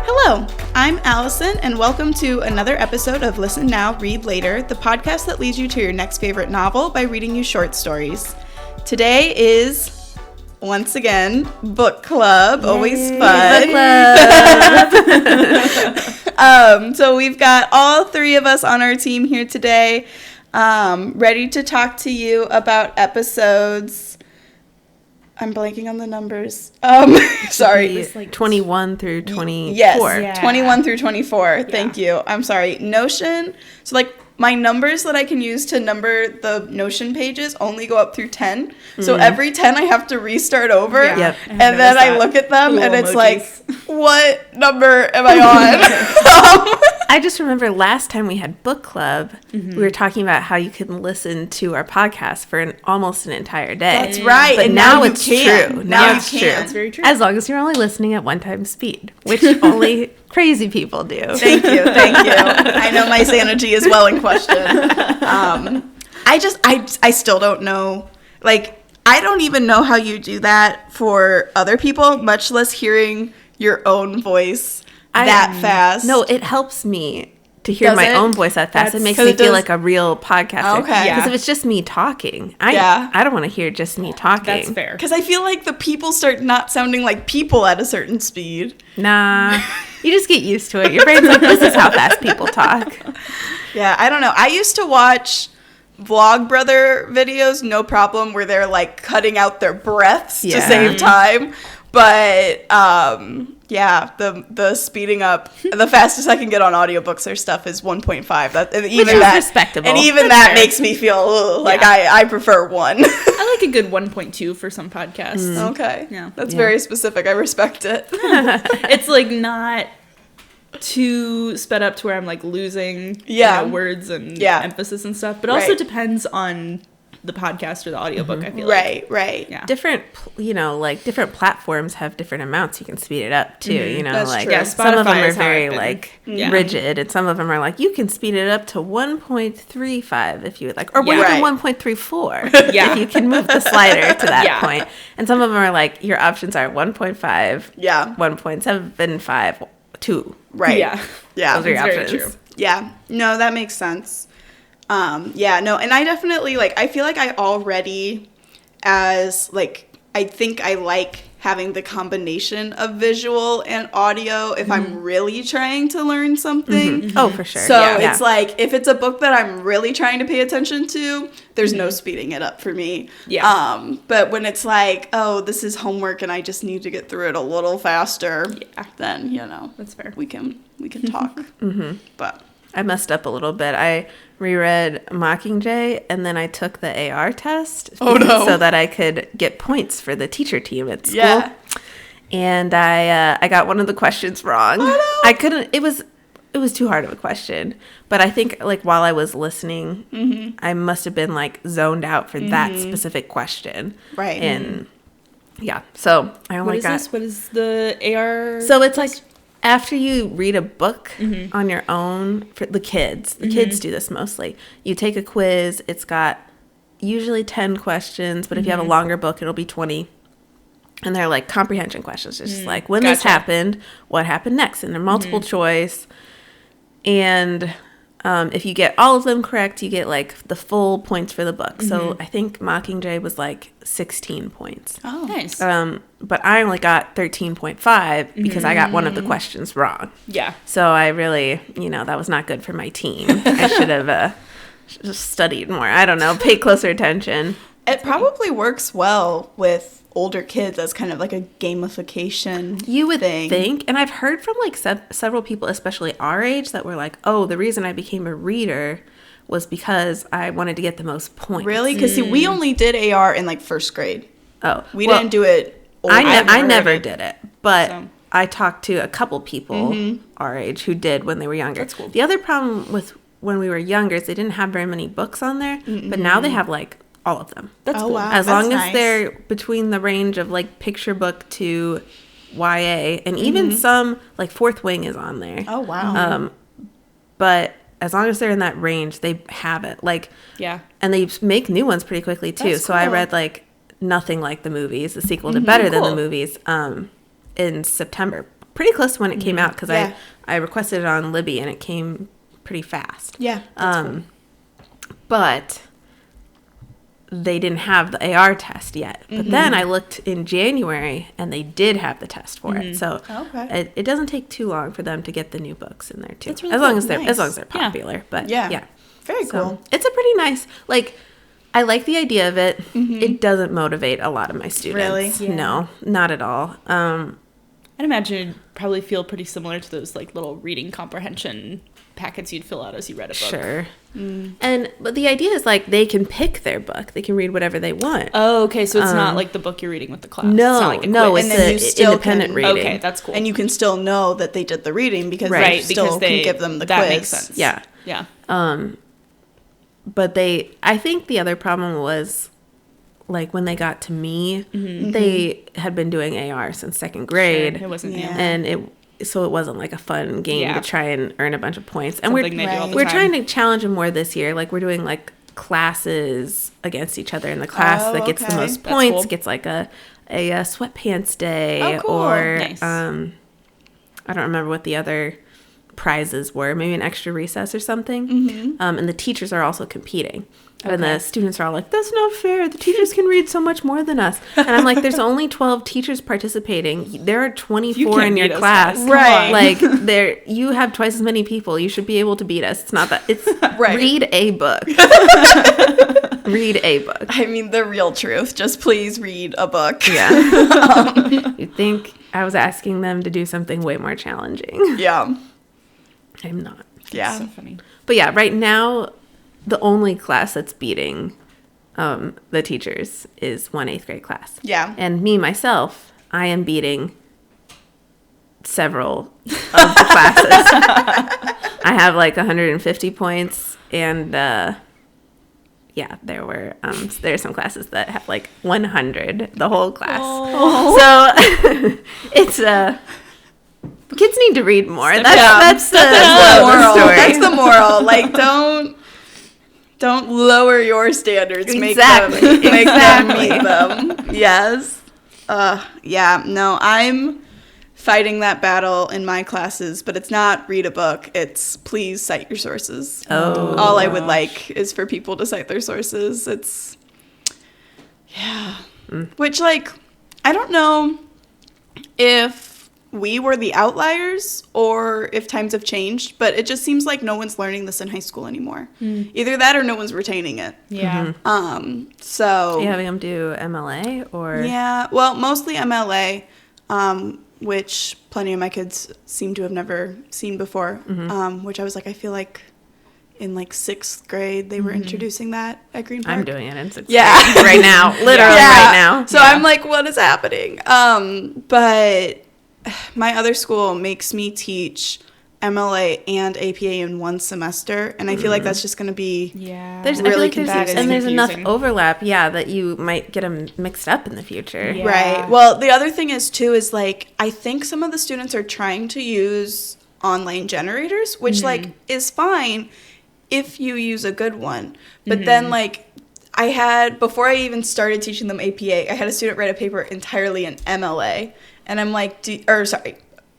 Hello, I'm Allison, and welcome to another episode of Listen Now, Read Later, the podcast that leads you to your next favorite novel by reading you short stories. Today is, once again, book club. Yay. Always fun. Book club. So we've got all three of us on our team here today, ready to talk to you about episodes. I'm blanking on the numbers. Sorry. It's like 21 through 24. Yes, yeah. 21 through 24. Yeah. Thank you. I'm sorry. Notion. So, like, my numbers that I can use to number the Notion pages only go up through 10. Mm-hmm. So, every 10, I have to restart over. Yeah. Yep. And then I look at them, and it's emojis. Like, what number am I on? I just remember last time we had book club, we were talking about how you can listen to our podcast for almost an entire day. That's right. But and now it's true. Now it's true. That's very true. As long as you're only listening at one time speed, which only crazy people do. Thank you. I know my sanity is well in question. I still don't know. Like, I don't even know how you do that for other people, much less hearing your own voice that fast. No, it helps me to hear my own voice that fast. It makes me feel like a real podcaster. Okay. Because if it's just me talking, I don't want to hear just me talking. That's fair. Because I feel like the people start not sounding like people at a certain speed. Nah. You just get used to it. Your brain's like, this is how fast people talk. Yeah, I don't know. I used to watch Vlogbrother videos, no problem, where they're like cutting out their breaths to save time. But the speeding up, the fastest I can get on audiobooks or stuff is 1.5. Which is respectable. And even that makes me feel like I prefer 1. I like a good 1.2 for some podcasts. Okay. Yeah. That's very specific. I respect it. It's like not too sped up to where I'm like losing words and emphasis and stuff. But also depends on the podcast or the audiobook, I feel like. Right. Yeah. Different platforms have different amounts you can speed it up too, That's like true. Yeah, some of them are very rigid, and some of them are like you can speed it up to 1.35 if you would like, or even 1.34 if you can move the slider to that point. And some of them are like your options are 1.5, 1.75, 2. Right. Yeah. Those are your options. Very true. Yeah. No, that makes sense. And I definitely, like, I feel like I already, I think I like having the combination of visual and audio if I'm really trying to learn something. Mm-hmm. Oh, for sure. So it's like, if it's a book that I'm really trying to pay attention to, there's no speeding it up for me. Yeah. But when it's like, oh, this is homework and I just need to get through it a little faster, then, that's fair. We can talk. But I messed up a little bit. I reread Mockingjay, and then I took the AR test so that I could get points for the teacher team at school. Yeah. And I got one of the questions wrong. Oh, no. I couldn't. It was too hard of a question. But I think like while I was listening, I must have been like zoned out for that specific question. Right. And so I only What is the AR? So it's like, after you read a book on your own, for the kids do this mostly. You take a quiz. It's got usually 10 questions, but if you have a longer book, it'll be 20. And they're like comprehension questions. It's just like, when this happened, what happened next? And they're multiple choice. And if you get all of them correct, you get like the full points for the book. So I think Mockingjay was like 16 points. Oh, nice. But I only got 13.5 because I got one of the questions wrong. Yeah. So I really, that was not good for my team. I should have just studied more. I don't know, pay closer attention. It probably works well with older kids as kind of like a gamification you would thing. Think. And I've heard from like several people, especially our age, that were like, oh, the reason I became a reader was because I wanted to get the most points. Really? Because we only did AR in like first grade. Oh. We didn't do it. I never did it. But I talked to a couple people our age who did when they were younger. That's cool. The other problem with when we were younger is they didn't have very many books on there. But now they have like all of them. That's cool. Wow. As long as they're between the range of like picture book to YA, and even some like Fourth Wing is on there. Oh wow. But as long as they're in that range, they have it. Like and they make new ones pretty quickly too. That's so cool. I read like Nothing Like the Movies, the sequel to Better Than the Movies, in September pretty close to when it came out because I requested it on Libby and it came pretty fast. Yeah. Cool. But they didn't have the AR test yet. But then I looked in January and they did have the test for it. So it doesn't take too long for them to get the new books in there too. That's really as long as they're nice. popular. But Very cool. It's a pretty nice, like, I like the idea of it. It doesn't motivate a lot of my students. Really? Yeah. No, not at all. I'd imagine it'd probably feel pretty similar to those like little reading comprehension packets you'd fill out as you read a book. Sure. But the idea is like they can pick their book. They can read whatever they want. Oh, okay. So it's not like the book you're reading with the class. No, it's not like it's independent reading. Okay, that's cool. And you can still know that they did the reading because they still can give them the quiz. That makes sense. Yeah. Yeah. But I think the other problem was, like, when they got to me, they had been doing AR since second grade. Sure, it wasn't, and it wasn't like a fun game to try and earn a bunch of points. And Something we're trying to challenge them more this year. Like, we're doing like classes against each other, and the class that gets the most points gets like a sweatpants day, or nice. I don't remember what the other prizes were, maybe an extra recess or something. And the teachers are also competing. And the students are all like, that's not fair. The teachers can read so much more than us. And I'm like, there's only 12 teachers participating. There are 24 in your class. Right. Like, you have twice as many people. You should be able to beat us. It's not that. It's read a book. Read a book. I mean, the real truth. Just please read a book. Yeah. You'd think I was asking them to do something way more challenging. Yeah. I'm not. Yeah. So funny. But yeah, right now, the only class that's beating the teachers is 1 8th grade class. Yeah. And me, myself, I am beating several of the classes. I have like 150 points, and there's some classes that have like 100, the whole class. So it's kids need to read more. That's the moral. Story. That's the moral. Like, don't lower your standards. Exactly. Make them meet them. Yes. No, I'm fighting that battle in my classes, but it's not read a book. It's please cite your sources. Oh. All I would like is for people to cite their sources. It's, Which, like, I don't know if we were the outliers or if times have changed, but it just seems like no one's learning this in high school anymore. Either that or no one's retaining it. Yeah. So you having them do MLA or? Yeah, well, mostly MLA, which plenty of my kids seem to have never seen before, which I was like, I feel like in like 6th grade they were introducing that at Green Park. I'm doing it in 6th grade right now, literally right now. So I'm like, what is happening? But my other school makes me teach MLA and APA in one semester, and I feel like that's just going to be really confusing. And there's enough overlap, that you might get them mixed up in the future. Yeah. Right. Well, the other thing is, too, is, like, I think some of the students are trying to use online generators, which, like, is fine if you use a good one. But then, like, before I even started teaching them APA, I had a student write a paper entirely in MLA. And I'm like,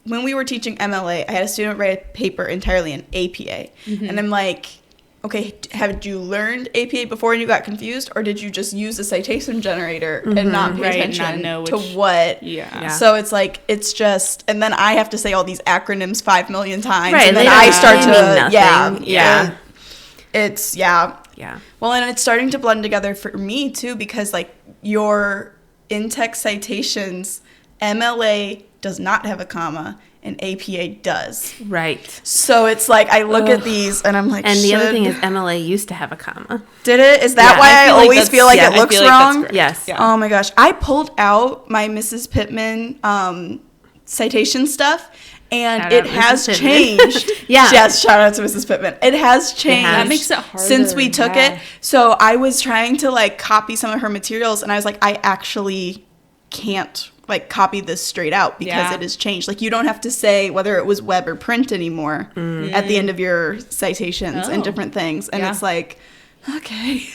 when we were teaching MLA, I had a student write a paper entirely in APA. And I'm like, okay, have you learned APA before and you got confused? Or did you just use a citation generator and not pay attention to what? Yeah. So it's like, it's just, and then I have to say all these acronyms 5 million times. Right. And then I start to, Yeah. It's, Well, and it's starting to blend together for me, too, because, like, your in-text citations, MLA does not have a comma, and APA does. Right. So it's like, I look at these, and I'm like, and the other thing is MLA used to have a comma. Did it? Is that why I always feel like it looks wrong? Yes. Yeah. Oh, my gosh. I pulled out my Mrs. Pittman citation stuff, and it has changed. Yes, shout out to Mrs. Pittman. It has changed. That makes it harder. Since we took it. So I was trying to, like, copy some of her materials, and I was like, I actually can't, like, copy this straight out because it has changed. Like, you don't have to say whether it was web or print anymore at the end of your citations and different things. And it's like, okay,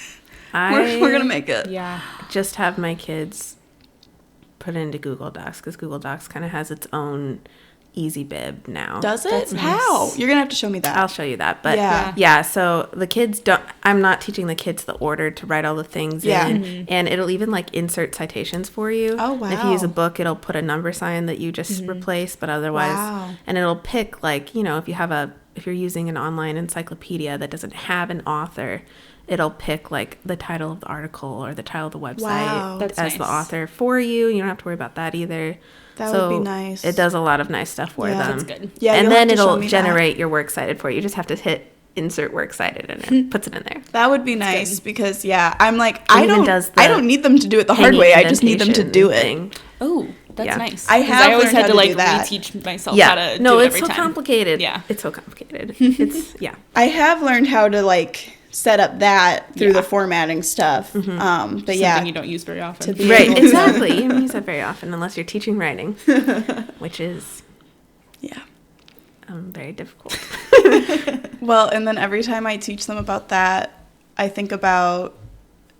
we're going to make it. Yeah. Just have my kids put it into Google Docs, because Google Docs kind of has its own Easy Bib now. Does it? That's how? Nice. You're going to have to show me that. I'll show you that. But yeah, so the kids I'm not teaching the kids the order to write all the things in. And it'll even like insert citations for you. Oh, wow. And if you use a book, it'll put a number sign that you just replace, but otherwise, and it'll pick like, you know, if you're using an online encyclopedia that doesn't have an author, it'll pick like the title of the article or the title of the website as the author for you. You don't have to worry about that either. That would be nice. It does a lot of nice stuff for them. That's good. Yeah, and then it'll generate your works cited for you. You just have to hit insert works cited and it puts it in there. That would be nice because I'm like, I don't need them to do it the hard way. I just need them to do it. Oh, that's nice. I always had to like reteach myself how to do it every time. No, it's so complicated. Yeah. It's so complicated. I have learned how to like set up that through the formatting stuff. But something you don't use very often. Right, exactly. You don't use that very often unless you're teaching writing, which is very difficult. Well, and then every time I teach them about that, I think about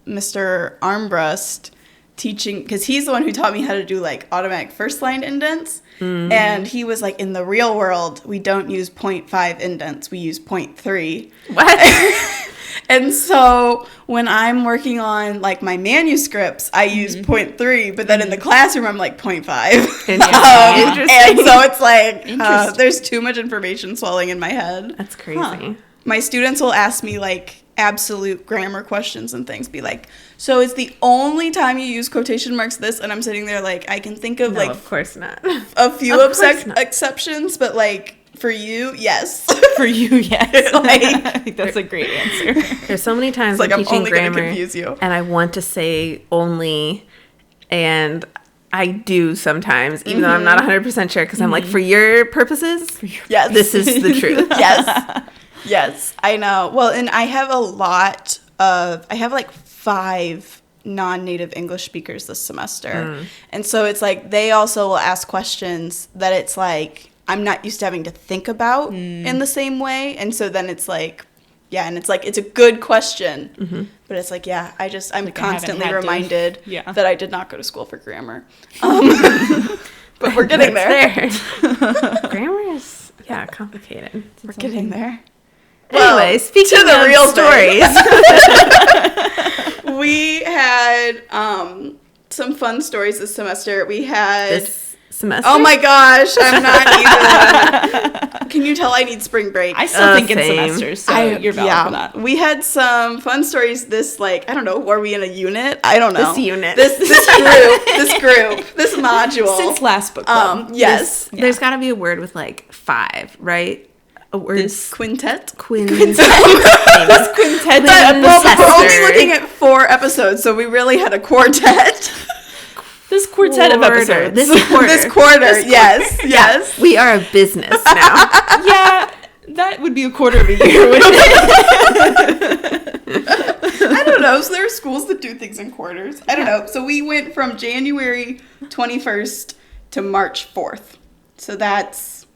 Mr. Armbrust teaching, because he's the one who taught me how to do like automatic first line indents. And he was like, in the real world, we don't use 0.5 indents, we use 0.3. What? And so when I'm working on like my manuscripts, I use 0.3, but then in the classroom, I'm like 0.5. And so it's like, there's too much information swelling in my head. That's crazy. My students will ask me like absolute grammar questions and things, be like, so is the only time you use quotation marks this? And I'm sitting there like, I can think of like, of course not. A few exceptions, but like, for you, yes. For you, yes. Like, I think that's a great answer. There's so many times like I'm teaching only grammar, confuse you. And I want to say only, and I do sometimes, even though I'm not 100% sure, because I'm like, for your purposes, yes, this is the truth. Yes, I know. Well, and I have like 5 non-native English speakers this semester. And so it's like, they also will ask questions that it's like, I'm not used to having to think about in the same way. And so then it's like, and it's like, it's a good question. But it's like, I'm like constantly reminded that I did not go to school for grammar. But we're getting there. Grammar is, complicated. We're getting there. Anyway, speaking of the real stories. We had some fun stories this semester. We had... semester? Oh my gosh, I'm not even. Can you tell I need spring break? I still think it's semesters, so you're valid for that. We had some fun stories this, like, I don't know, were we in a unit? I don't know. This unit. This group, this module. Since last book club. Yes. There's got to be a word with, like, 5, right? A word. This quintet? Quintet. We're only looking at 4 episodes, so we really had a quartet. This quartet of episodes. This quarter. Yes. We are a business now. Yeah, that would be a quarter of a year, wouldn't it? I don't know. So there are schools that do things in quarters. I don't know. So we went from January 21st to March 4th. So that's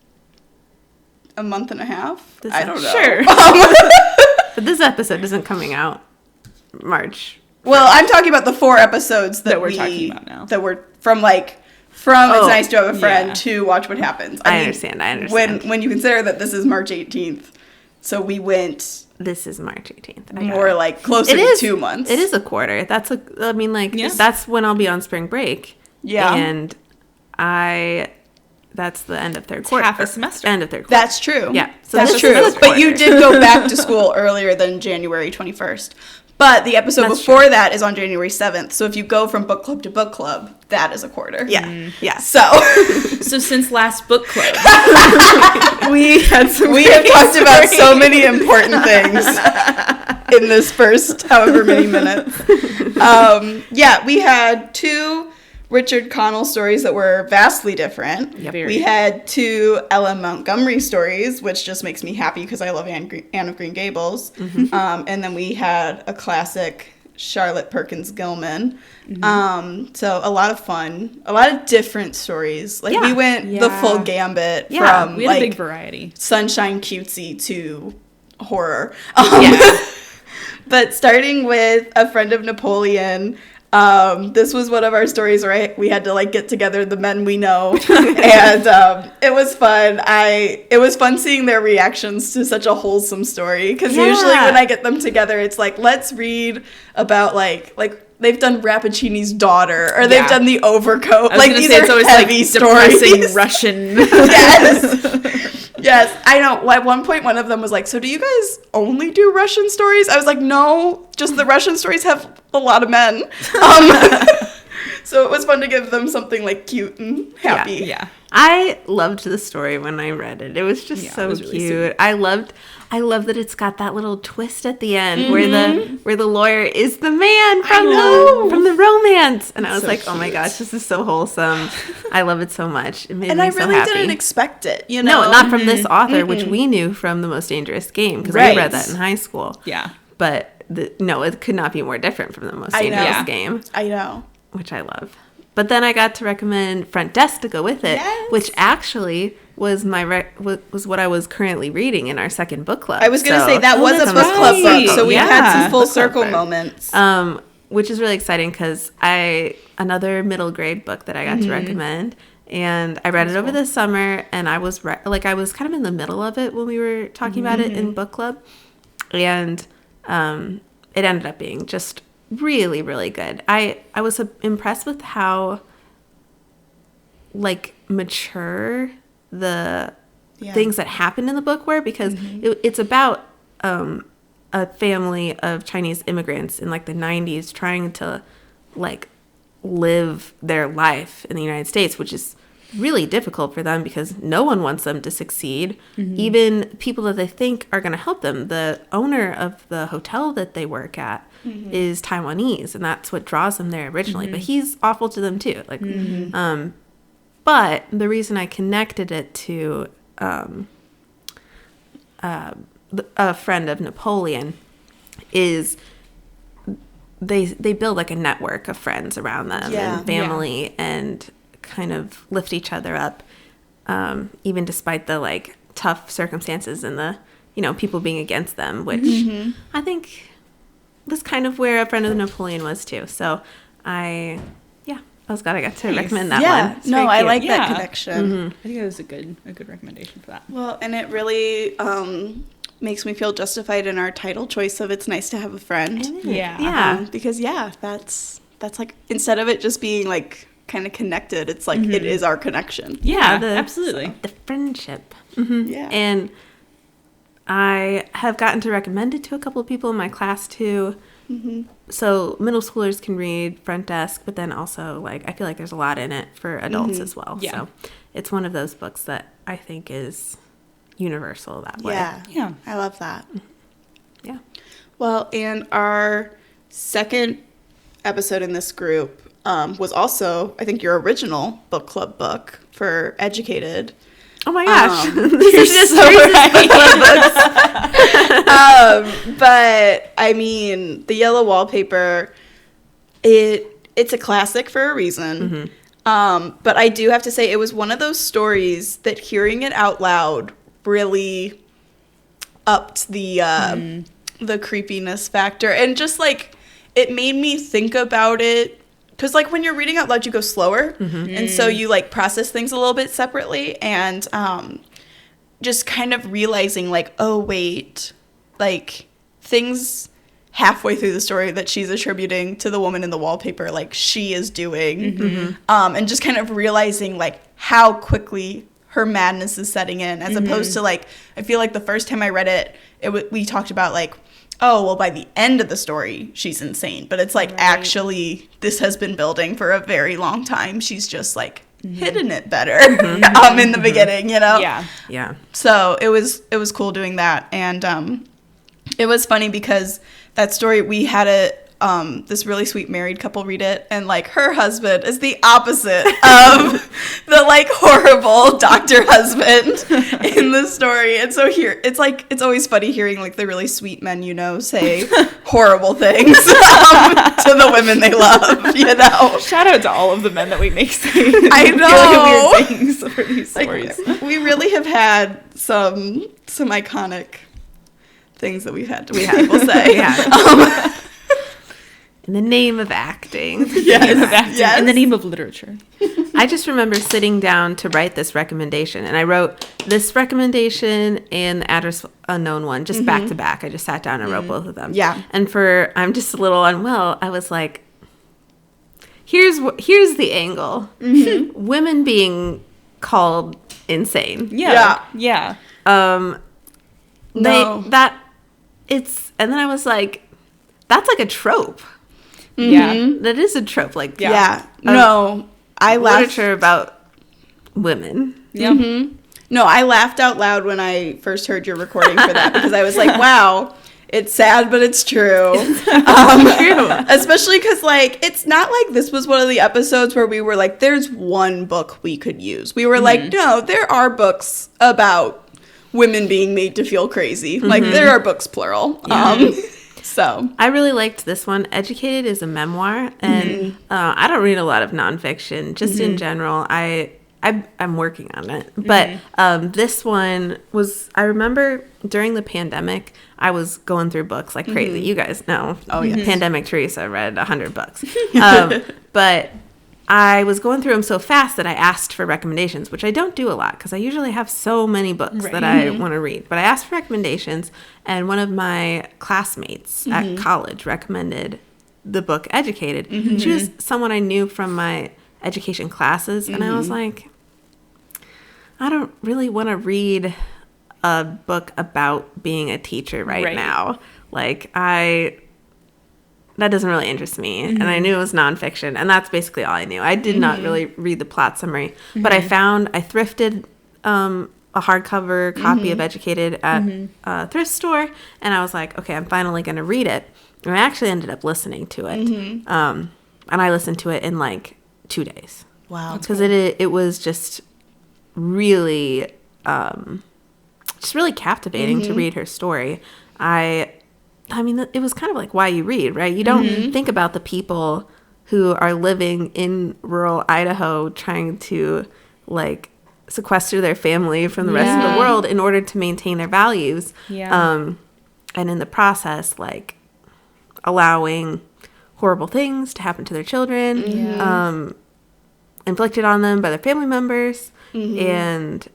a month and a half. I don't know. Sure. But this episode isn't coming out March. Well, I'm talking about the 4 episodes that we're talking about now. That were from It's Nice to Have a Friend to Watch What Happens. I understand. When you consider that this is March 18th, so we went... This is March 18th. More like closer to 2 months. It is a quarter. That's that's when I'll be on spring break. Yeah. And that's the end of third quarter. Half a semester. End of third quarter. That's true. Yeah. So that's true. But you did go back to school earlier than January 21st. But the episode before that is on January 7th. So if you go from book club to book club, that is a quarter. Yeah. Yeah. So since last book club, we have talked about so many important things in this first however many minutes. We had 2 Richard Connell stories that were vastly different. Yep. We had 2 Ella Montgomery stories, which just makes me happy because I love Anne of Green Gables. Mm-hmm. And then we had a classic Charlotte Perkins Gilman. Mm-hmm. So a lot of fun, a lot of different stories. Like we went the full gambit from we had a big variety. Sunshine cutesy to horror. But starting with A Friend of Napoleon, This was one of our stories where we had to like get together the men we know, and it was fun. It was fun seeing their reactions to such a wholesome story, because usually when I get them together, it's like, let's read about like they've done Rappaccini's daughter, or they've done The Overcoat. Like these are always heavy stories. Depressing Russian. Yes, I know. At one point, one of them was like, so do you guys only do Russian stories? I was like, no, just the Russian stories have a lot of men. So it was fun to give them something like cute and happy. Yeah. I loved the story when I read it. It was just so cute. Really I love that it's got that little twist at the end where the lawyer is the man from the romance. And I was like, oh my gosh, this is so wholesome. I love it so much. It made me so happy. Didn't expect it, you know? No, not from this author, which we knew from The Most Dangerous Game, because we read that in high school. Yeah. But it could not be more different from The Most Dangerous Game. I know. Which I love. But then I got to recommend Front Desk to go with it, which actually was was what I was currently reading in our second book club. I was going to say that was a book club book, so we had some full circle moments. Which is really exciting because another middle grade book that I got to recommend, and I read it over the summer, and I was I was kind of in the middle of it when we were talking about it in book club, and it ended up being just really, really good. I was impressed with how mature the things that happened in the book were, because it's about a family of Chinese immigrants in the 90s trying to live their life in the United States, which is really difficult for them because no one wants them to succeed. Even people that they think are going to help them. The owner of the hotel that they work at is Taiwanese, and that's what draws them there originally. But he's awful to them too. But the reason I connected it to a friend of Napoleon is they build a network of friends around them and family and kind of lift each other up, even despite the tough circumstances and the people being against them, which I think was kind of where a friend of Napoleon was too. So I was glad I got to recommend that one. It's I like that connection. I think it was a good recommendation for that. Well, and it really makes me feel justified in our title choice of It's Nice to Have a Friend. Because that's instead of it just being kind of connected, it's it is our connection. Absolutely. The friendship. And I have gotten to recommend it to a couple of people in my class too. So middle schoolers can read Front Desk, but then also I feel like there's a lot in it for adults as well. So it's one of those books that I think is universal that way. Yeah. I love that. Yeah. Well, and our second episode in this group was also, I think, your original book club book for Educated. Oh my gosh. This is just so right. But I mean, The Yellow Wallpaper, it's a classic for a reason. But I do have to say it was one of those stories that hearing it out loud really upped the creepiness factor, and just it made me think about it. Because, when you're reading out loud, you go slower. And so you, process things a little bit separately. And just kind of realizing, oh, wait. Things halfway through the story that she's attributing to the woman in the wallpaper, she is doing. And just kind of realizing, how quickly her madness is setting in. As opposed to, I feel like the first time I read it, we talked about, oh, well, by the end of the story, she's insane. But it's actually, this has been building for a very long time. She's just hidden it better in the beginning, Yeah. So it was cool doing that. And it was funny because that story, we had this really sweet married couple read it, and her husband is the opposite of the horrible doctor husband in the story. And so here it's always funny hearing the really sweet men say horrible things to the women they love. Shout out to all of the men that we make say I know weird things for these stories. We really have had some iconic things that we'll say. in the name of acting. Yes. In the name of literature. I just remember sitting down to write this recommendation, and I wrote this recommendation and the Address Unknown one just back to back. I just sat down and wrote both of them. Yeah. And I'm just a little unwell, I was like, here's the angle. Women being called insane. Yeah. And then I was like, that's like a trope. Yeah. That is a trope. Like, No, I laughed. Literature about women. Yeah. No, I laughed out loud when I first heard your recording for that because I was like, wow, it's sad, but it's true. True. Especially because, like, it's not like this was one of the episodes where we were like, there's one book we could use. We were like, no, there are books about women being made to feel crazy. Like, there are books, plural. So I really liked this one. Educated is a memoir, and I don't read a lot of nonfiction. Just in general, I'm working on it. But this one was, I remember during the pandemic, I was going through books like crazy. You guys know. Oh yeah, Pandemic Teresa read 100 books. But I was going through them so fast that I asked for recommendations, which I don't do a lot because I usually have so many books that I want to read. But I asked for recommendations, and one of my classmates at college recommended the book Educated. She was someone I knew from my education classes, and I was like, I don't really want to read a book about being a teacher right now. Like, that doesn't really interest me. And I knew it was nonfiction, and that's basically all I knew. I did not really read the plot summary, but I thrifted a hardcover copy of Educated at a thrift store, and I was like, okay, I'm finally going to read it. And I actually ended up listening to it. And I listened to it in like 2 days. wow, Because it was just really captivating to read her story. I mean, it was kind of like why you read, right? You don't think about the people who are living in rural Idaho trying to, like, sequester their family from the rest of the world in order to maintain their values. And in the process, like, allowing horrible things to happen to their children, inflicted on them by their family members. And,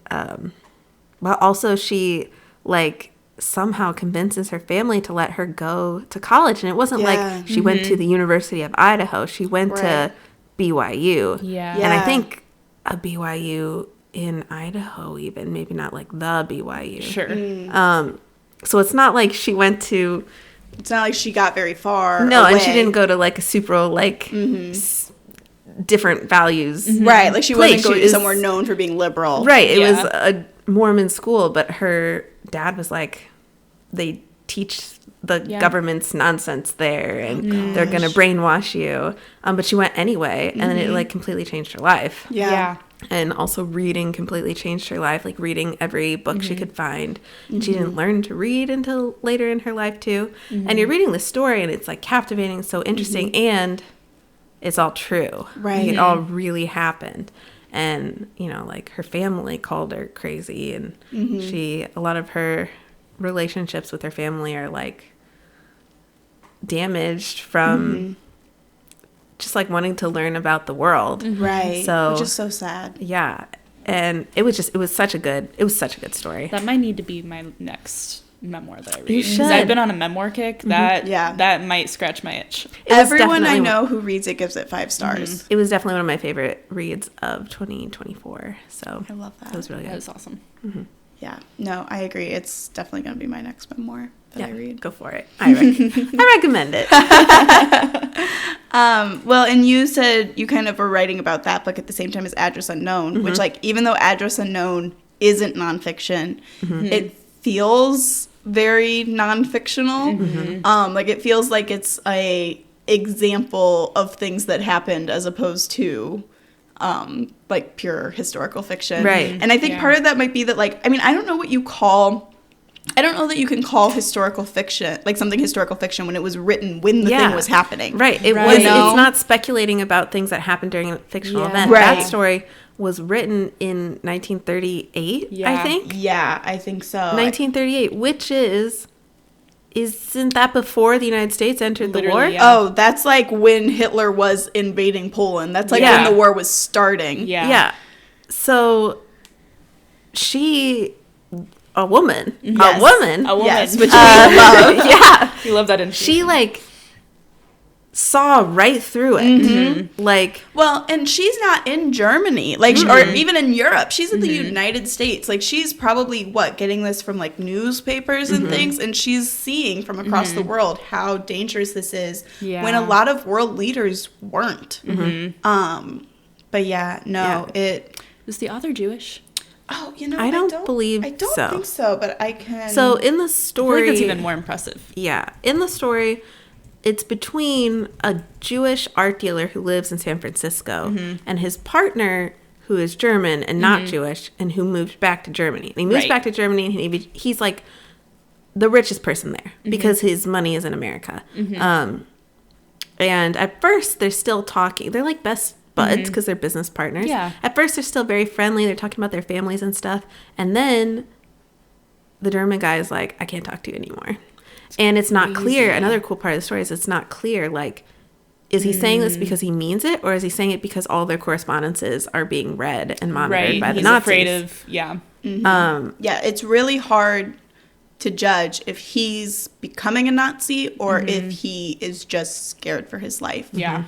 but also she, like, somehow convinces her family to let her go to college, and it wasn't like she went to the University of Idaho. She went to BYU. And I think a BYU in Idaho, even maybe not like the BYU. So it's not like she went to, it's not like she got very far no away. And she didn't go to like a super like different values right, like she wasn't going to somewhere known for being liberal, right. It was a Mormon school, but her dad was like, they teach the government's nonsense there, and they're gonna brainwash you. But she went anyway, and then it like completely changed her life. And also reading completely changed her life, like reading every book she could find. And she didn't learn to read until later in her life too. And you're reading the story, and it's like captivating, so interesting, and it's all true. Right. Like, it all really happened. And, you know, like, her family called her crazy, and a lot of her relationships with her family are, like, damaged from just, like, wanting to learn about the world. Right. So, which is so sad. Yeah. And it was such a good story. That might need to be my next memoir that I read. You should. Because I've been on a memoir kick. That might scratch my itch. Everyone I know who reads it gives it 5 stars. It was definitely one of my favorite reads of 2024. So I love that. It was really good. That was awesome. Yeah. No, I agree. It's definitely going to be my next memoir that I read. Go for it. I recommend it. Well, and you said you kind of were writing about that book at the same time as Address Unknown, which, like, even though Address Unknown isn't nonfiction, it feels very non-fictional. Like, it feels like it's a example of things that happened as opposed to like pure historical fiction. Right. And I think part of that might be that, like, I mean, I don't know that you can call historical fiction, like, something historical fiction when it was written when the thing was happening. Right. It's not speculating about things that happened during a fictional event. Right. That story was written in 1938, I think. Yeah, I think so. 1938, which is Isn't that before the United States entered the war? Yeah. Oh, that's like when Hitler was invading Poland. That's like when the war was starting. Yeah. So a woman. Yes, which we love. Yeah. You love that. She like saw right through it. Mm-hmm. Like, well, and she's not in Germany, like, or even in Europe. She's in the United States. Like, she's probably getting this from like newspapers and things, and she's seeing from across the world how dangerous this is when a lot of world leaders weren't. But was the author Jewish? Oh, I don't believe I don't think so, but I can. So in the story, I think it's even more impressive. Yeah, in the story, it's between a Jewish art dealer who lives in San Francisco and his partner who is German and not Jewish and who moved back to Germany. And he moves back to Germany and he's like the richest person there because his money is in America. And at first they're still talking. They're like best buds because they're business partners. Yeah. At first they're still very friendly. They're talking about their families and stuff. And then the German guy is like, I can't talk to you anymore. And it's not clear. Another cool part of the story is it's not clear, like, is he saying this because he means it, or is he saying it because all their correspondences are being read and monitored by the Nazis? Afraid of, it's really hard to judge if he's becoming a Nazi or if he is just scared for his life. Yeah.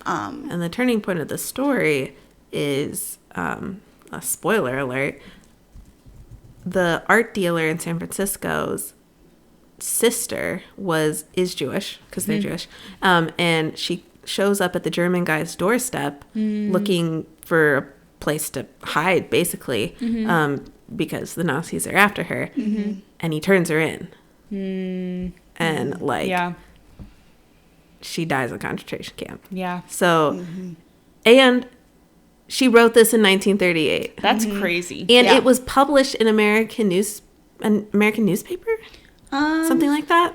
And the turning point of the story is, a spoiler alert, the art dealer in San Francisco's sister is Jewish because they're Jewish, and she shows up at the German guy's doorstep looking for a place to hide, basically, because the Nazis are after her, and he turns her in, and she dies in a concentration camp. So and she wrote this in 1938. That's crazy. And it was published in American newspaper. Something like that.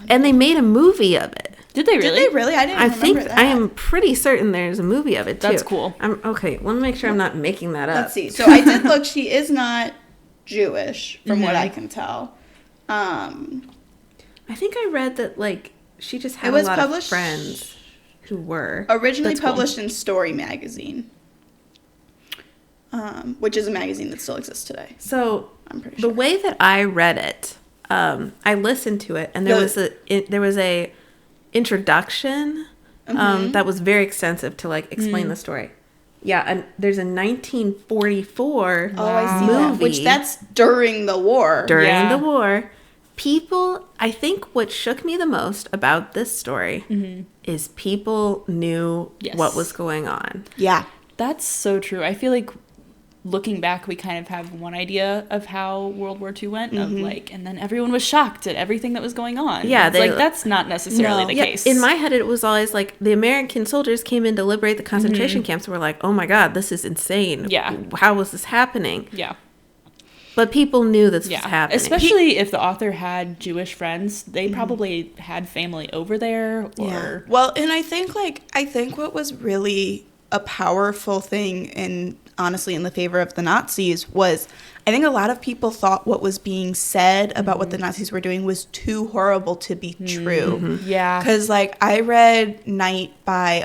And they made a movie of it. Did they really? I didn't remember that. I am pretty certain there's a movie of it, too. That's cool. Okay, let me make sure I'm not making that up. Let's see. So I did look. She is not Jewish, from what I can tell. I think I read that, like, she just had a lot of friends who were. Originally published in Story magazine, which is a magazine that still exists today. So I'm pretty sure. The way that I read it, I listened to it, and there was a introduction that was very extensive to like explain the story. Yeah, and there's a 1944 I see movie, that. Which that's during the war. During the war, people. I think what shook me the most about this story is people knew what was going on. Yeah, that's so true. I feel like, looking back, we kind of have one idea of how World War II went, of like, and then everyone was shocked at everything that was going on. Yeah, that's not necessarily the case. In my head, it was always like the American soldiers came in to liberate the concentration camps. And we're like, oh my God, this is insane. Yeah, how was this happening? Yeah, but people knew this was happening. Especially if the author had Jewish friends, they probably had family over there. Or well, and I think what was really a powerful thing, and honestly in the favor of the Nazis, was I think a lot of people thought what was being said about what the Nazis were doing was too horrible to be true. Yeah, because like I read Night by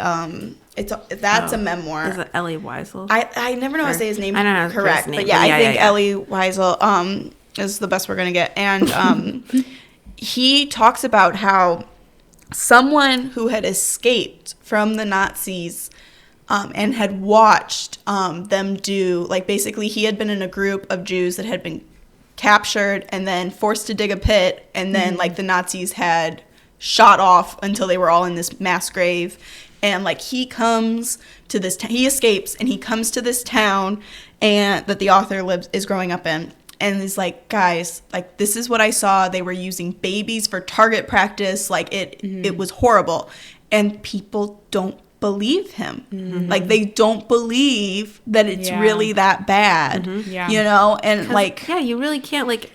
that's a memoir. Is it Elie Wiesel? I never know how to say his name correct, but I think Elie Wiesel is the best we're gonna get, and he talks about how someone who had escaped from the Nazis and had watched them do, like, basically he had been in a group of Jews that had been captured and then forced to dig a pit, and then like the Nazis had shot off until they were all in this mass grave. And like he comes to this he escapes and he comes to this town and that the author is growing up in, and he's like, guys, like, this is what I saw. They were using babies for target practice. Like it was horrible, and people don't believe him. Like they don't believe that it's really that bad. You know, and like you really can't, like,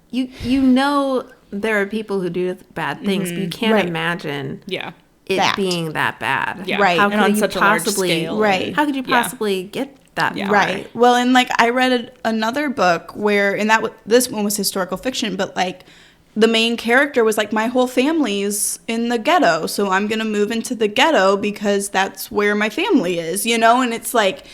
you know there are people who do bad things, but you can't imagine it being that bad. Right. How could on you such possibly a large scale. How could you possibly get that far? Right. Well, and like I read another book where, and this one was historical fiction, but like the main character was like, my whole family's in the ghetto, so I'm going to move into the ghetto because that's where my family is, you know? And it's like,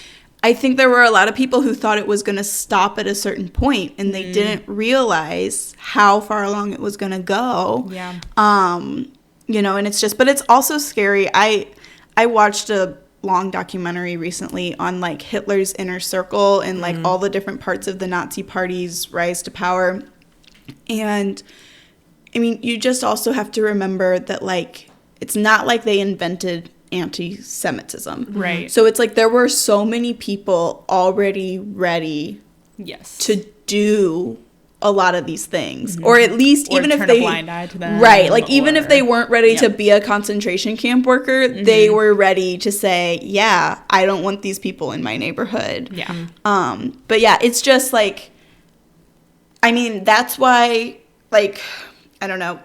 I think there were a lot of people who thought it was going to stop at a certain point, and they didn't realize how far along it was going to go. Yeah. You know, and it's just, but it's also scary. I watched a long documentary recently on like Hitler's inner circle and like all the different parts of the Nazi Party's rise to power. And I mean, you just also have to remember that, like, it's not like they invented anti-Semitism. Right. So it's like there were so many people already ready to do a lot of these things. Or at least, or even if they... turn a blind eye to them. Right. Like, even if they weren't ready to be a concentration camp worker, they were ready to say, yeah, I don't want these people in my neighborhood. Yeah. But yeah, it's just like... I mean, that's why, like, I don't know.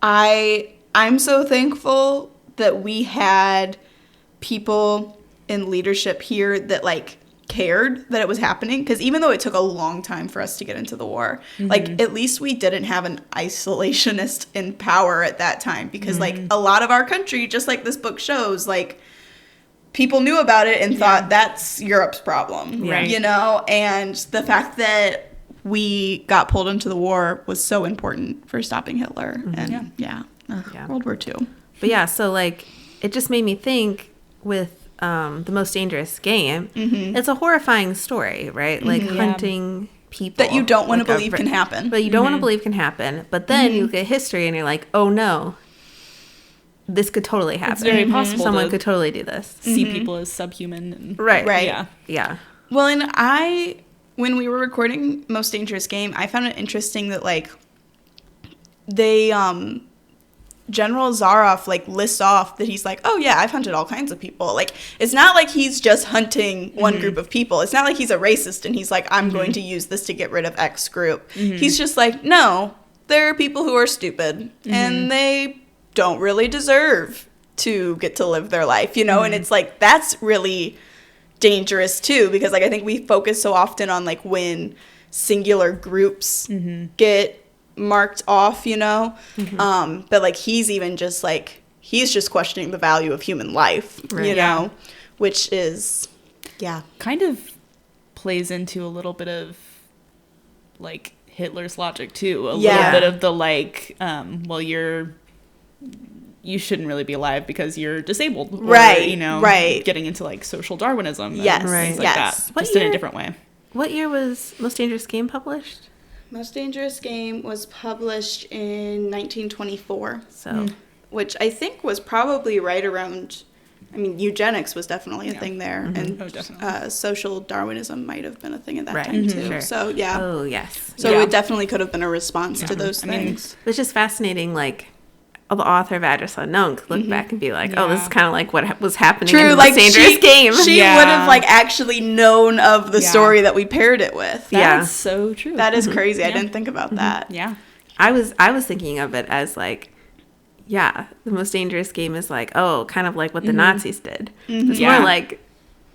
I'm so thankful that we had people in leadership here that, like, cared that it was happening. Because even though it took a long time for us to get into the war, like, at least we didn't have an isolationist in power at that time. Because, like, a lot of our country, just like this book shows, like, people knew about it and thought that's Europe's problem, you know? And the fact that we got pulled into the war was so important for stopping Hitler. And World War II. But yeah, so like it just made me think with The Most Dangerous Game, it's a horrifying story, right? Like hunting people that you don't want to believe can happen. But you don't want to believe can happen. But then you look at history and you're like, oh no, this could totally happen. It's very possible. Someone could totally do this. See people as subhuman. And, right. Yeah. Well, and when we were recording Most Dangerous Game, I found it interesting that, like, they, General Zaroff, like, lists off that he's like, oh, yeah, I've hunted all kinds of people. Like, it's not like he's just hunting one group of people. It's not like he's a racist and he's like, I'm going to use this to get rid of X group. He's just like, no, there are people who are stupid and they don't really deserve to get to live their life, you know? And it's like, that's really dangerous too, because like I think we focus so often on like when singular groups get marked off, you know, but like he's even just like he's just questioning the value of human life, you know, which is kind of plays into a little bit of like Hitler's logic too, a little bit of the like well, you shouldn't really be alive because you're disabled. Or, you know, getting into like social Darwinism. And things like that. Just in a different way. What year was Most Dangerous Game published? Most Dangerous Game was published in 1924. So, which I think was probably right around, I mean, eugenics was definitely a thing there. And social Darwinism might have been a thing at that time too. Sure. So, yeah. Oh, yes. So it definitely could have been a response to those things. It's just fascinating, like, the author of Address Unknown could look back and be like, oh, this is kind of like what was happening in the Most Dangerous Game. She would have like actually known of the story that we paired it with. That's so true. That is crazy. I didn't think about that. Yeah. I was thinking of it as like, the Most Dangerous Game is like, oh, kind of like what the Nazis did. It's more like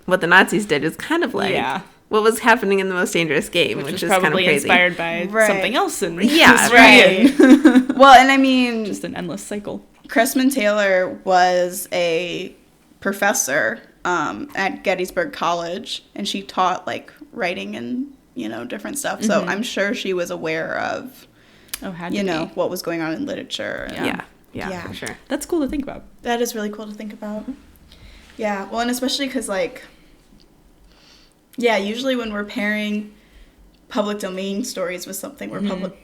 what the Nazis did is kind of like what was happening in The Most Dangerous Game, which is kind of crazy. Inspired by something else in Well, and I mean, just an endless cycle. Cressman Taylor was a professor at Gettysburg College, and she taught like writing and, you know, different stuff. So I'm sure she was aware of, you know, what was going on in literature. Yeah, for sure. That's cool to think about. That is really cool to think about. Yeah, well, and especially because like, usually when we're pairing public domain stories with something,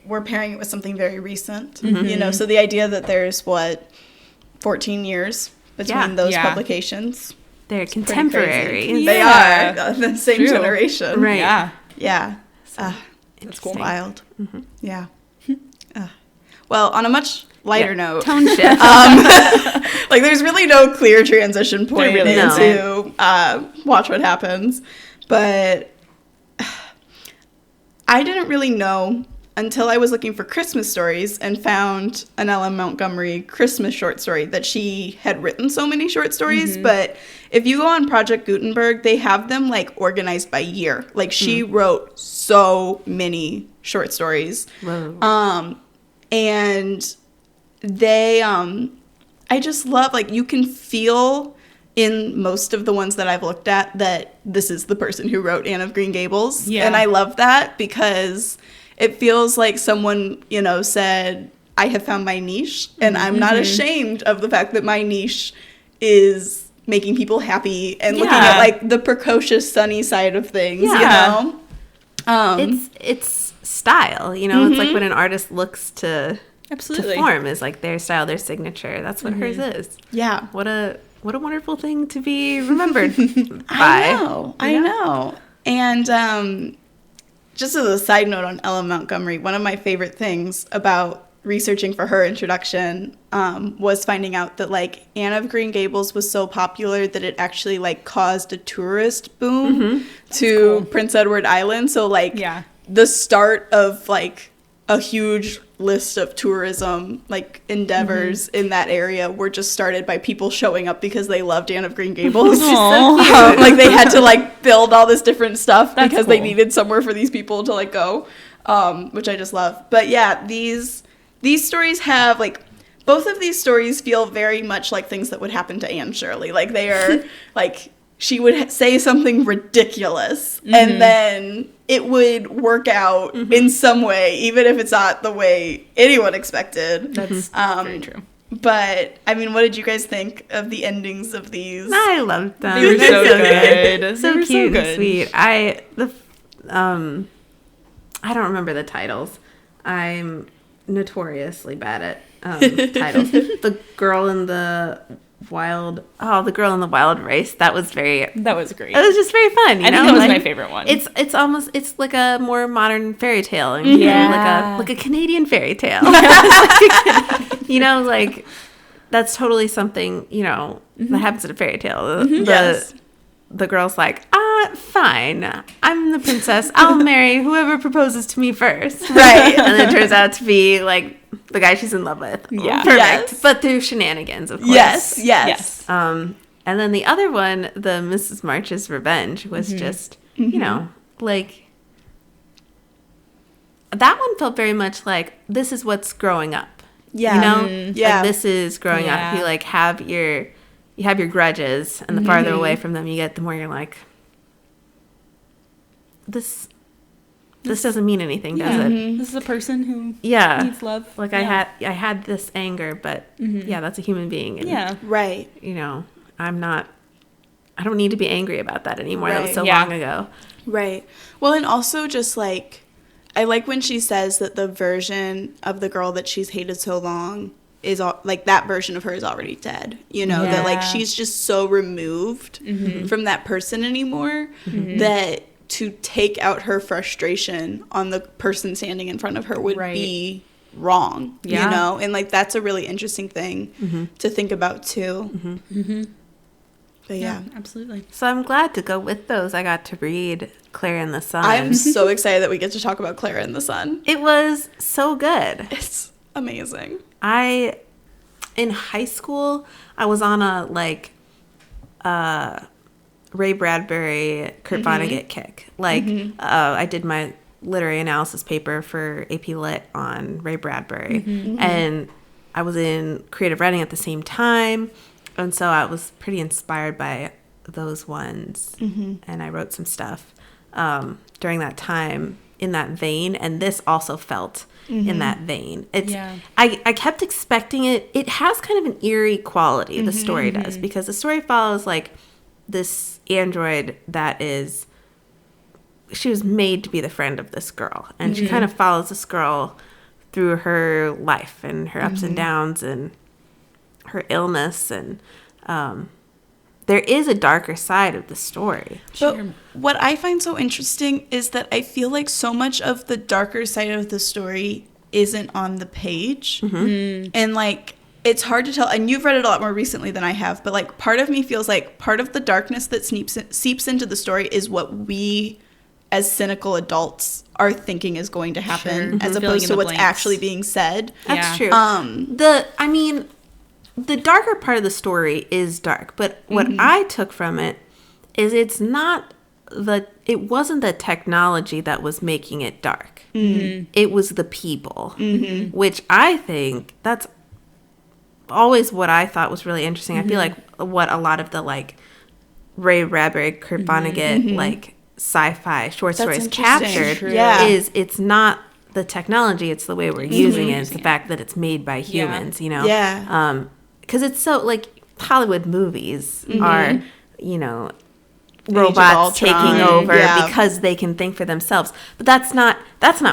we're pairing it with something very recent, you know, so the idea that there's 14 years between those publications. They're contemporary. They are the same generation. Right. Yeah. So, it's cool. Wild. Yeah. Well, on a much lighter note, tone shift. Like there's really no clear transition point into Watch What Happens. But I didn't really know until I was looking for Christmas stories and found an Ellen Montgomery Christmas short story that she had written so many short stories. But if you go on Project Gutenberg, they have them like organized by year. Like she wrote so many short stories. And they, I just love, like, you can feel in most of the ones that I've looked at that this is the person who wrote Anne of Green Gables. Yeah. And I love that because it feels like someone, you know, said, I have found my niche, and I'm not ashamed of the fact that my niche is making people happy and looking at, like, the precocious, sunny side of things, you know? It's style, you know? It's like when an artist looks to form is, like, their style, their signature. That's what hers is. Yeah. What a wonderful thing to be remembered by. I know. And just as a side note on Ella Montgomery, one of my favorite things about researching for her introduction was finding out that, like, Anne of Green Gables was so popular that it actually, like, caused a tourist boom to Prince Edward Island. So, like, the start of, like, a huge list of tourism, like, endeavors in that area were just started by people showing up because they loved Anne of Green Gables. Like, they had to, like, build all this different stuff because they needed somewhere for these people to, like, go, which I just love. But, yeah, these stories have, like, both of these stories feel very much like things that would happen to Anne Shirley. Like, they are, like, she would say something ridiculous, and then it would work out in some way, even if it's not the way anyone expected. That's very true. But, I mean, what did you guys think of the endings of these? I loved them. They were so good. So cute and sweet. I don't remember the titles. I'm notoriously bad at titles. The Girl in the Wild Race. That was great. It was just very fun. I think that was my favorite one. It's like a more modern fairy tale, and like a Canadian fairy tale. You know, like, that's totally something, you know, that happens in a fairy tale. The girl's like, fine, I'm the princess. I'll marry whoever proposes to me first. Right. And then it turns out to be, like, the guy she's in love with. Yeah. Perfect. Yes. But through shenanigans, of course. Yes. And then the other one, the Mrs. March's Revenge, was just, you know, like, that one felt very much like, this is what's growing up. Yeah. You know? Like, this is growing up. You, like, have your grudges, and the farther away from them you get, the more you're like, this doesn't mean anything, does it? This is a person who needs love. Like, I had this anger, but that's a human being. And, right. You know, I don't need to be angry about that anymore. Right. That was so long ago. Right. Well, and also just, like, I like when she says that the version of the girl that she's hated so long is, like, that version of her is already dead. You know, that, like, she's just so removed from that person anymore that to take out her frustration on the person standing in front of her would be wrong, you know? And, like, that's a really interesting thing to think about, too. But, yeah. Absolutely. So I'm glad to go with those. I got to read Clara and the Sun. I'm so excited that we get to talk about Clara and the Sun. It was so good. It's amazing. In high school, I was on a, like, Ray Bradbury, Kurt Vonnegut kick. Like, I did my literary analysis paper for AP Lit on Ray Bradbury. And I was in creative writing at the same time. And so I was pretty inspired by those ones. And I wrote some stuff during that time in that vein. And this also felt in that vein. I kept expecting it. It has kind of an eerie quality, the story does, because the story follows, like, this android that she was made to be the friend of this girl, and she kind of follows this girl through her life and her ups and downs and her illness, and there is a darker side of the story. But what I find so interesting is that I feel like so much of the darker side of the story isn't on the page, and, like, it's hard to tell, and you've read it a lot more recently than I have, but, like, part of me feels like part of the darkness that seeps into the story is what we, as cynical adults, are thinking is going to happen, as opposed to what's actually being said. That's true. The darker part of the story is dark, but what I took from it is it's not it wasn't the technology that was making it dark. Mm-hmm. It was the people, mm-hmm. which I think that's always what I thought was really interesting. Mm-hmm. I feel like what a lot of the like Ray Bradbury, Kurt Vonnegut, mm-hmm. like sci-fi short stories captured is it's not the technology, it's the way we're mm-hmm. using it. It's the fact that it's made by humans, you know? Yeah. Because it's so, like, Hollywood movies mm-hmm. are, you know, robots taking over because they can think for themselves. But that's not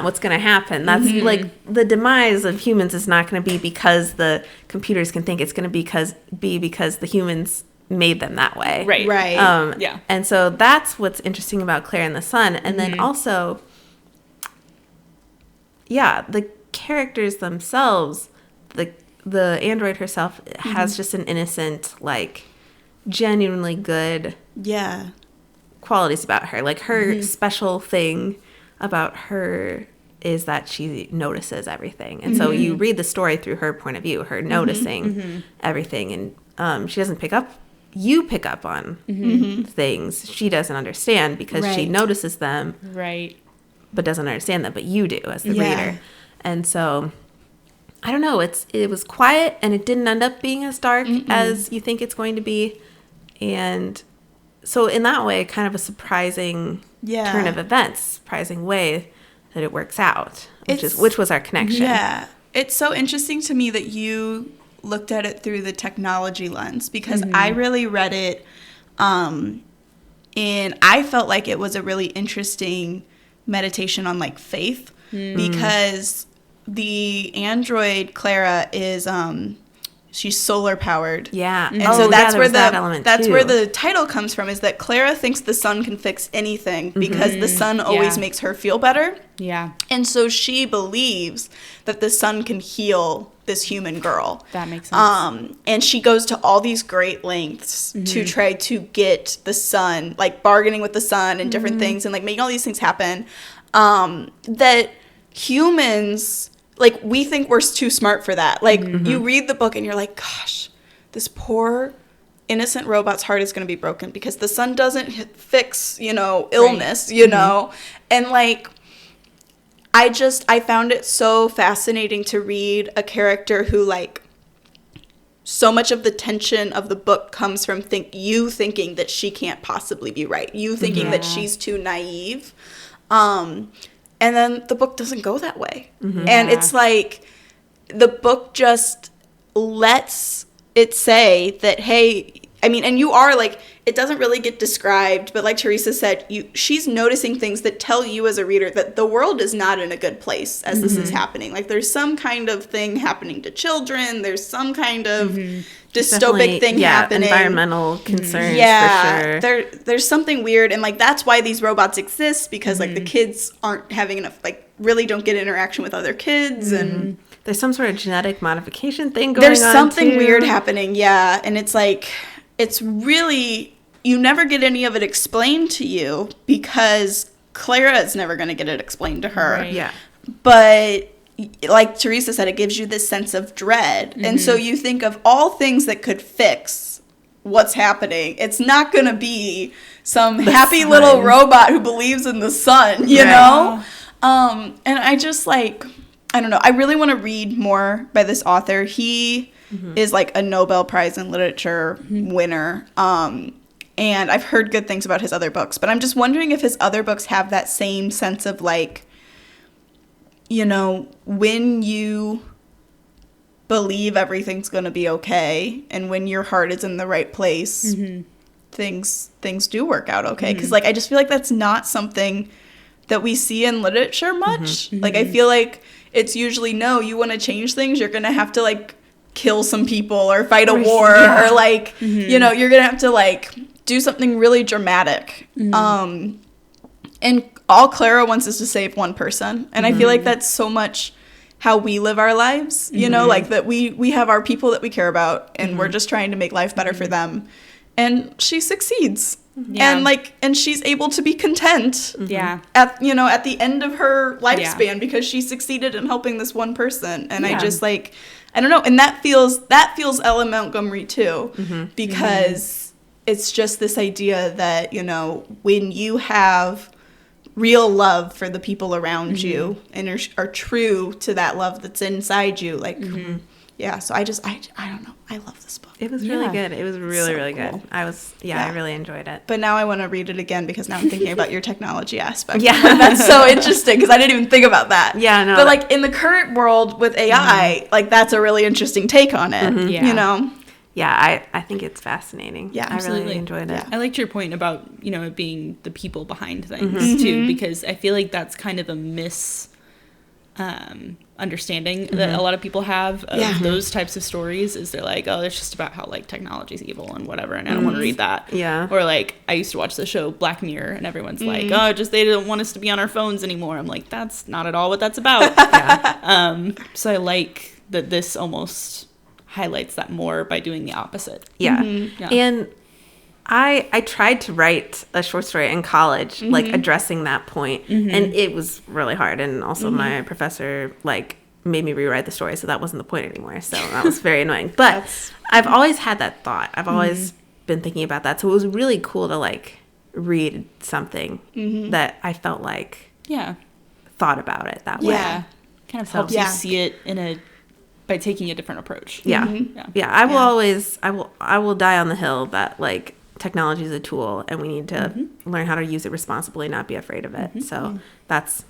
what's going to happen. That's mm-hmm. like the demise of humans is not going to be because the computers can think. It's going to be because the humans made them that way. Right. And so that's what's interesting about Claire and the Sun. And mm-hmm. then also, the characters themselves, the android herself mm-hmm. has just an innocent, like, genuinely good qualities about her. Like, her mm-hmm. special thing about her is that she notices everything. And mm-hmm. so you read the story through her point of view, her noticing mm-hmm. everything. And she doesn't pick up. You pick up on mm-hmm. things she doesn't understand because she notices them. Right. But doesn't understand them. But you do as the reader. And so, I don't know. It was quiet and it didn't end up being as dark mm-mm. as you think it's going to be. And so in that way, kind of a surprising turn of events, surprising way that it works out, which was our connection. Yeah. It's so interesting to me that you looked at it through the technology lens because mm-hmm. I really read it and I felt like it was a really interesting meditation on like faith because the android Clara is she's solar powered. Yeah. And so that's where where the title comes from, is that Clara thinks the sun can fix anything because the sun always makes her feel better. Yeah. And so she believes that the sun can heal this human girl. That makes sense. And she goes to all these great lengths to try to get the sun, like bargaining with the sun and different things and like making all these things happen. That humans, like, we think we're too smart for that. Like, you read the book and you're like, gosh, this poor innocent robot's heart is going to be broken because the sun doesn't fix, illness, you know? And, like, I found it so fascinating to read a character who, like, so much of the tension of the book comes from you thinking that she can't possibly be right. You thinking that she's too naive. And then the book doesn't go that way. And it's like the book just lets it say that, hey, I mean, and you are like, it doesn't really get described, but like Teresa said, she's noticing things that tell you as a reader that the world is not in a good place as this is happening. Like, there's some kind of thing happening to children. There's some kind of dystopic thing happening. Environmental concerns, for sure. There's something weird, and like that's why these robots exist, because like the kids aren't having enough, like really don't get interaction with other kids, and there's some sort of genetic modification thing going on. There's something weird happening, and it's like, it's really, you never get any of it explained to you because Clara is never going to get it explained to her. Right. Yeah. But like Teresa said, it gives you this sense of dread. And so you think of all things that could fix what's happening. It's not going to be some happy little robot who believes in the sun, you know? And I just like, I don't know. I really want to read more by this author. He is like a Nobel Prize in Literature winner. And I've heard good things about his other books. But I'm just wondering if his other books have that same sense of like, when you believe everything's going to be okay and when your heart is in the right place, things do work out okay. Because like, I just feel like that's not something that we see in literature much. Like, I feel like it's usually, no, you want to change things, you're going to have to like kill some people or fight a war or like, you're going to have to like do something really dramatic. And all Clara wants is to save one person. And I feel like that's so much how we live our lives, like that we have our people that we care about and we're just trying to make life better for them. And she succeeds. And she's able to be content at the end of her lifespan because she succeeded in helping this one person. And I just like, I don't know. And that feels Ella Montgomery too, because it's just this idea that, you know, when you have real love for the people around you and are true to that love that's inside you, like, yeah, so I don't know. I love this book. It was really good. It was really, really good. I really enjoyed it. But now I want to read it again because now I'm thinking about your technology aspect. Yeah. Like, that's so interesting because I didn't even think about that. Yeah, no. But, like, in the current world with AI, like, that's a really interesting take on it, you know? Yeah, I think it's fascinating. Yeah, absolutely. I really enjoyed it. Yeah. I liked your point about, you know, it being the people behind things, too, because I feel like that's kind of a understanding that a lot of people have of those types of stories is they're like, oh, it's just about how, like, technology's evil and whatever, and I don't want to read that. Yeah. Or, like, I used to watch the show Black Mirror, and everyone's like, oh, just they don't want us to be on our phones anymore. I'm like, that's not at all what that's about. So I like that this almost highlights that more by doing the opposite. Yeah. And I tried to write a short story in college, like addressing that point, and it was really hard. And also my professor like made me rewrite the story, so that wasn't the point anymore. So that was very annoying. But I've always had that thought. I've always been thinking about that. So it was really cool to like read something that I felt like thought about it that way. Yeah, kind of helps you see it by taking a different approach. Yeah. I will always I will die on the hill that like technology is a tool and we need to learn how to use it responsibly, not be afraid of it. So that's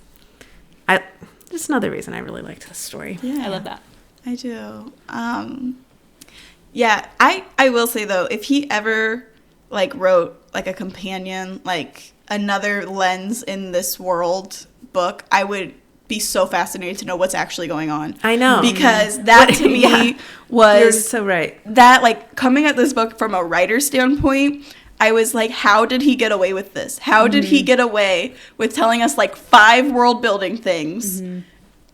just another reason I really liked this story. Yeah, I love that. I do. Yeah, I will say though, if he ever like wrote like a companion, like another lens in this world book, I would be so fascinated to know what's actually going on. I know. Because that to me was... You're so right. That, like, coming at this book from a writer's standpoint, I was like, how did he get away with this? How did he get away with telling us, like, 5 world-building things, and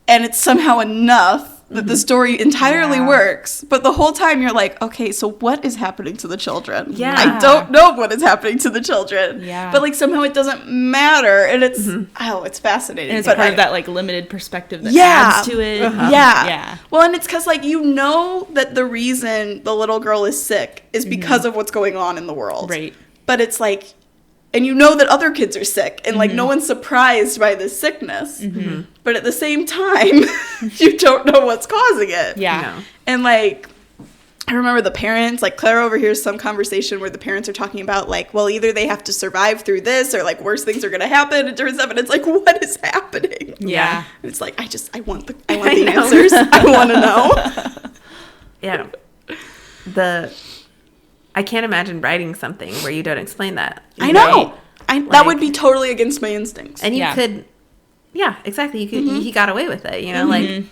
it's somehow enough that the story entirely works, but the whole time you're like, okay, so what is happening to the children? Yeah. I don't know what is happening to the children. Yeah. But, like, somehow it doesn't matter, and it's, it's fascinating. And it's part of that, like, limited perspective that adds to it. Yeah. Well, and it's because, like, you know that the reason the little girl is sick is because of what's going on in the world. Right. But it's like, and you know that other kids are sick, and, like, no one's surprised by this sickness. But at the same time, you don't know what's causing it. Yeah. No. And, like, I remember the parents, like, Claire overhears some conversation where the parents are talking about, like, well, either they have to survive through this or, like, worse things are going to happen and different stuff. And it's like, what is happening? Yeah. And it's like, I want the answers. I want to know. Yeah. I can't imagine writing something where you don't explain that. I know. That would be totally against my instincts. And you could, exactly. You could. He got away with it. You know, like,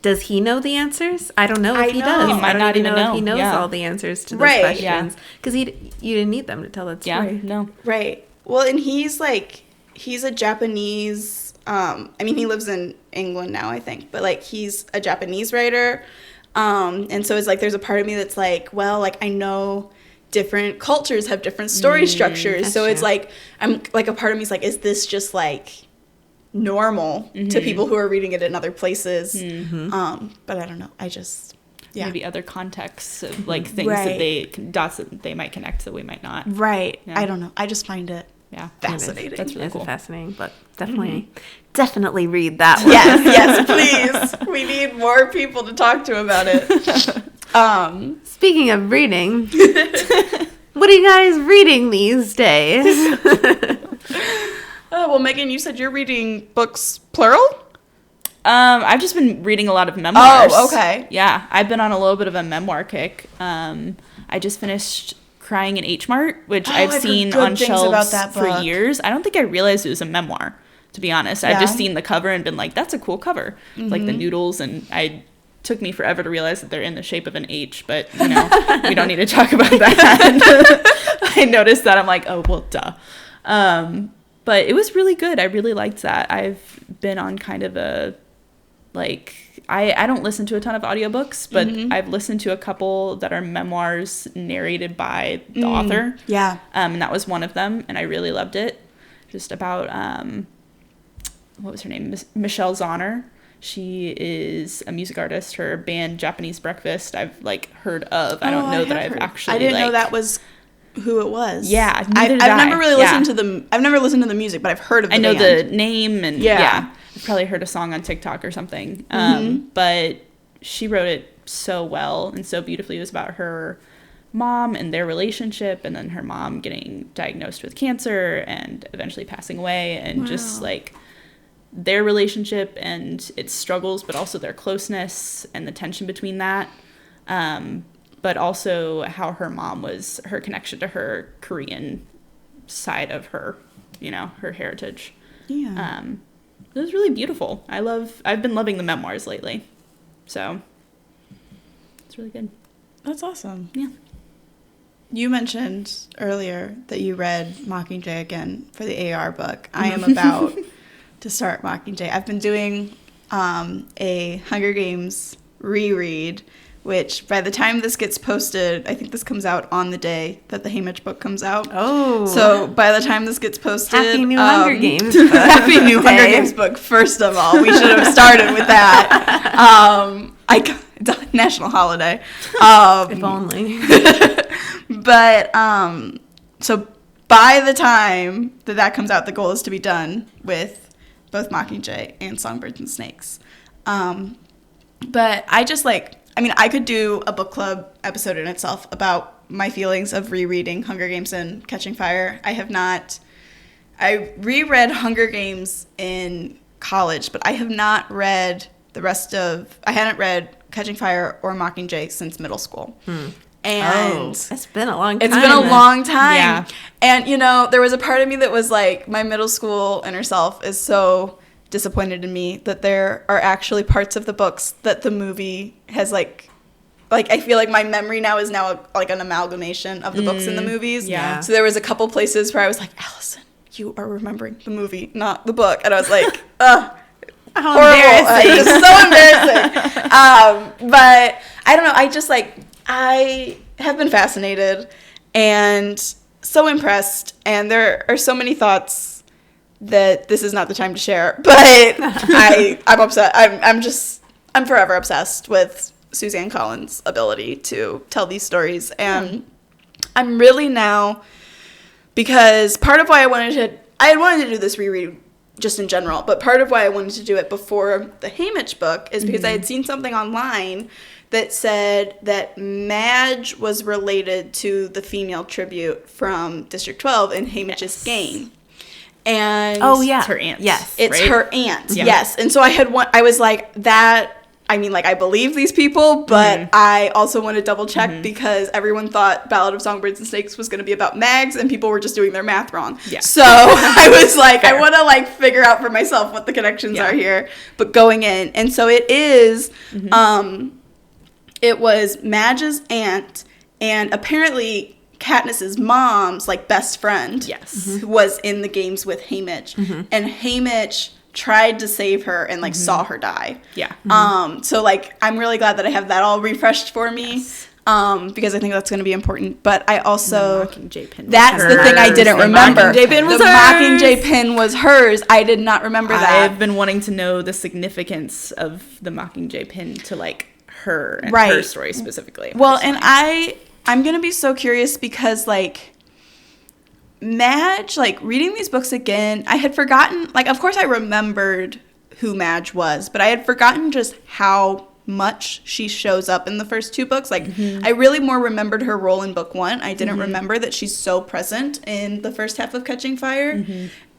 does he know the ansers? I don't know if he does. He might not even know if he knows all the ansers to those questions. Because you didn't need them to tell that story. Yeah, no. Right. Well, and he's a Japanese, I mean, he lives in England now, I think. But, like, he's a Japanese writer. And so it's like, there's a part of me that's like, well, like, I know different cultures have different story structures. So it's like, I'm like, a part of me is like, is this just like normal to people who are reading it in other places? But I don't know. I just, maybe other contexts of like things that dots that they might connect that we might not. Right. Yeah. I don't know. I just find it fascinating. That's really cool. Fascinating, but definitely read that one. Yes, please. We need more people to talk to about it. Speaking of reading, what are you guys reading these days? Well, Megan, you said you're reading books plural? I've just been reading a lot of memoirs. Oh, okay. Yeah, I've been on a little bit of a memoir kick. I just finished Crying in H Mart, which I've seen on shelves for years. I don't think I realized it was a memoir, to be honest. I've just seen the cover and been like, that's a cool cover. Like the noodles, and took me forever to realize that they're in the shape of an H, but, you know, we don't need to talk about that. I noticed that. I'm like, oh, well, duh. But it was really good. I really liked that. I've been on kind of a, like, I don't listen to a ton of audiobooks, but I've listened to a couple that are memoirs narrated by the author. Yeah. And that was one of them, and I really loved it. Just about, what was her name? Michelle Zauner. She is a music artist. Her band Japanese Breakfast I've like heard of. I don't know that I've actually. I didn't know that was who it was. Yeah, I've never really listened to the. I've never listened to the music, but I've heard of the band. I know the name, and I've probably heard a song on TikTok or something. But she wrote it so well and so beautifully. It was about her mom and their relationship, and then her mom getting diagnosed with cancer and eventually passing away, and just like their relationship and its struggles, but also their closeness and the tension between that. But also how her mom was, her connection to her Korean side of her, her heritage. Yeah. It was really beautiful. I've been loving the memoirs lately. So it's really good. That's awesome. Yeah. You mentioned earlier that you read Mockingjay again for the AR book. I am about to start Mockingjay. I've been doing a Hunger Games reread, which by the time this gets posted, I think this comes out on the day that the Haymitch book comes out. Oh. So by the time this gets posted... Happy New Hunger Games book. Happy New Hunger Games book, first of all. We should have started with that. It's a national holiday. If only. But, so by the time that comes out, the goal is to be done with both Mockingjay and Songbirds and Snakes. But I could do a book club episode in itself about my feelings of rereading Hunger Games and Catching Fire. I reread Hunger Games in college, but I have not read I hadn't read Catching Fire or Mockingjay since middle school. And it's been a long time. It's been a long time. Yeah. And, there was a part of me that was like, my middle school inner self is so disappointed in me that there are actually parts of the books that the movie has like I feel like my memory now is like an amalgamation of the books and the movies. Yeah. So there was a couple places where I was like, Allison, you are remembering the movie, not the book. And I was like, horrible. It's so embarrassing. But I don't know. I have been fascinated and so impressed, and there are so many thoughts that this is not the time to share, but I'm upset. I'm forever obsessed with Suzanne Collins' ability to tell these stories, and I'm really now, because part of why I had wanted to do this reread just in general, but part of why I wanted to do it before the Haymitch book is because I had seen something online that said that Madge was related to the female tribute from District 12 in Haymitch's game. And it's her aunt. Yes. It's her aunt. Yeah. Yes. And so I was like, I believe these people, but I also want to double check because everyone thought Ballad of Songbirds and Snakes was going to be about Mags, and people were just doing their math wrong. Yeah. So I was like, I want to figure out for myself what the connections are here, but going in. And so it is, it was Madge's aunt, and apparently Katniss's mom's best friend was in the games with Haymitch, and Haymitch tried to save her and saw her die. Yeah. So I'm really glad that I have that all refreshed for me. Yes. Because I think that's going to be important. But I also Mockingjay pin. That's the thing I didn't remember. Mockingjay pin was the Mockingjay pin was hers. I did not remember that. I've been wanting to know the significance of the Mockingjay pin to her and her story specifically. Well, personally. And I'm going to be so curious because Madge, reading these books again, I had forgotten, of course I remembered who Madge was, but I had forgotten just how much she shows up in the first two books. I really more remembered her role in book one. I didn't remember that she's so present in the first half of Catching Fire.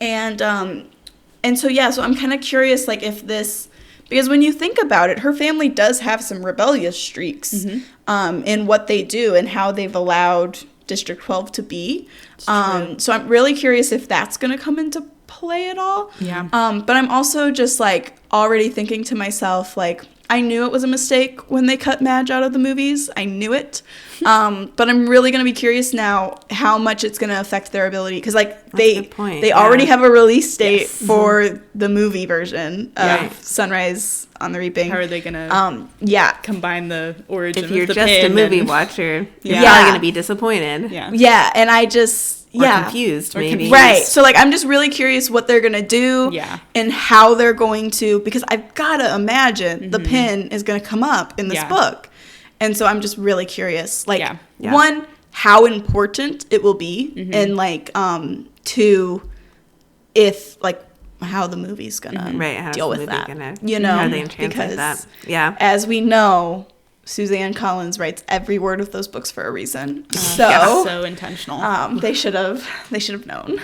And so, so I'm kind of curious, if this, because when you think about it, her family does have some rebellious streaks in what they do and how they've allowed District 12 to be. So I'm really curious if that's going to come into play at all. Yeah. But I'm also just already thinking to myself, I knew it was a mistake when they cut Madge out of the movies. I knew it. But I'm really going to be curious now how much it's going to affect their ability. Because, they already have a release date for the movie version of Sunrise on the Reaping. How are they going to combine the origin of the If you're just a movie watcher, you're probably going to be disappointed. Yeah, and I just... confused, maybe. Right. So, like, I'm just really curious what they're going to do and how they're going to, because I've got to imagine the pin is going to come up in this book. And so I'm just really curious, like, one, how important it will be, and, like, two, if, like, how the movie's going to deal with that, you know, how they translate that. Yeah. As we know, Suzanne Collins writes every word of those books for a reason. So intentional. They should have known.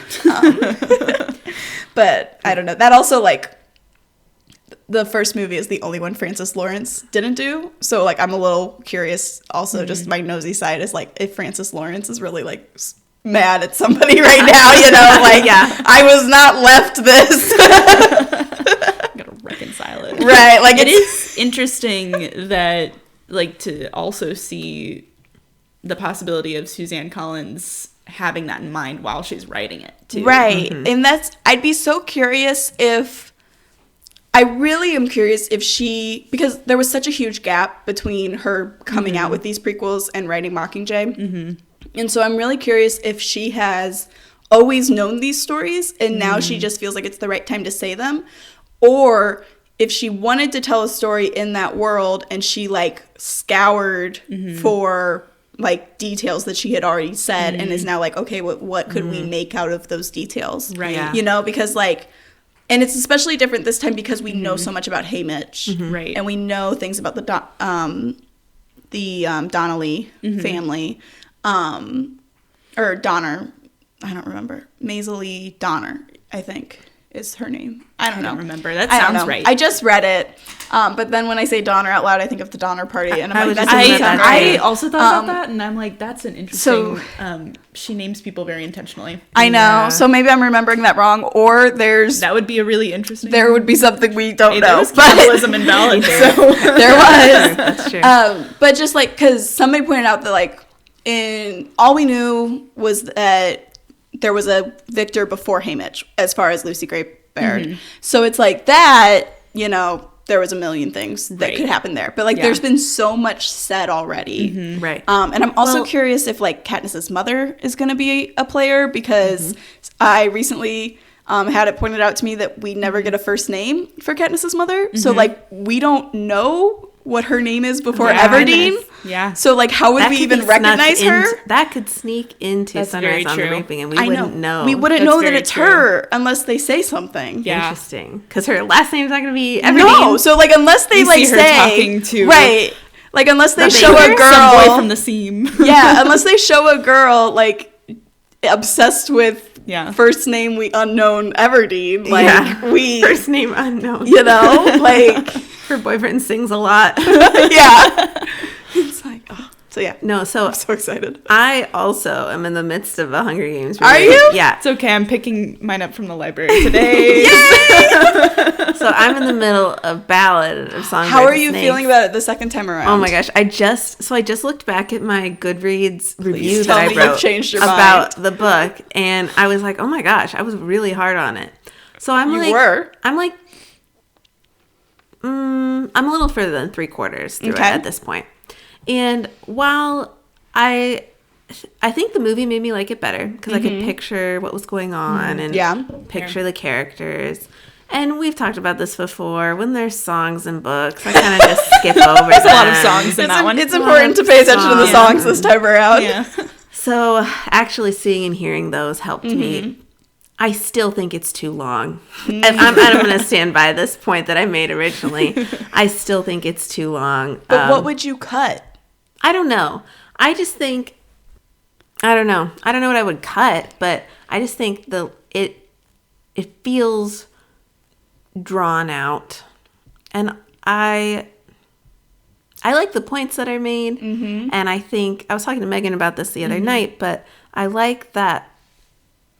But I don't know. That also, like, the first movie is the only one Francis Lawrence didn't do. So, like, I'm a little curious. Also, just my nosy side is, like, if Francis Lawrence is really, like, mad at somebody right now, you know, like, I was not left this. Gotta reconcile it. Right. Like, it is interesting that, like, to also see the possibility of Suzanne Collins having that in mind while she's writing it, too. Right. And I'd be so curious I really am curious if because there was such a huge gap between her coming out with these prequels and writing Mockingjay. And so I'm really curious if she has always known these stories and now she just feels like it's the right time to say them, or if she wanted to tell a story in that world and she, like, scoured for, like, details that she had already said and is now like, okay, what could we make out of those details? Right. Yeah. You know, because, like, and it's especially different this time because we know so much about Haymitch. Right. And we know things about the Donnelly family. Or Donner. I don't remember. Maisie Donner, I think, is her name. I don't remember. That sounds right. I just read it. But then when I say Donner out loud, I think of the Donner Party. And I'm like, I also thought about that, and I'm like, that's an interesting... she names people very intentionally. I know. Yeah. So maybe I'm remembering that wrong, or that would be a really interesting... There would be something we don't know. There was cannibalism in ballads. So there was. That's true. But just, like, because somebody pointed out that, like, all we knew was that there was a Victor before Haymitch, as far as Lucy Gray Baird. So it's like that, you know, there was a million things that could happen there. But, like, there's been so much said already. Right. And I'm also curious if, like, Katniss's mother is going to be a player, because I recently had it pointed out to me that we never get a first name for Katniss's mother. So, like, we don't know what her name is before Everdeen. Yeah. So, like, how would we even recognize her? That could sneak into Sunrise on the Reaping, and we wouldn't know. We wouldn't know that it's her unless they say something. Yeah. Interesting. Because her last name's not going to be Everdeen. No. So, like, unless they, like, see her say... talking to... Right. Like, unless they show a girl... Some boy from the seam. Yeah. Unless they show a girl, like, obsessed with... First name unknown Everdeen. Like, first name unknown. You know? Like... Her boyfriend sings a lot. Yeah. It's like, oh. So, yeah. No, so... I'm so excited. I also am in the midst of a Hunger Games review. Are you? Yeah. It's okay. I'm picking mine up from the library today. Yay! So I'm in the middle of Ballad of Songbirds. How are you feeling about it the second time around? Oh my gosh. I just looked back at my Goodreads review that I wrote about the book, and I was like, oh my gosh, I was really hard on it. So I'm I'm a little further than 3/4 through it at this point. And while I think the movie made me like it better because I could picture what was going on and picture the characters. And we've talked about this before. When there's songs and books, I kind of just skip over There's a lot of songs in that one. It's important to pay attention to the songs this time around. Yeah. So actually seeing and hearing those helped me. I still think it's too long. And I'm going to stand by this point that I made originally. I still think it's too long. But what would you cut? I don't know. I just think, I don't know. I don't know what I would cut, but I just think it feels drawn out. And I like the points that are made. And I think, I was talking to Megan about this the other night, but I like that.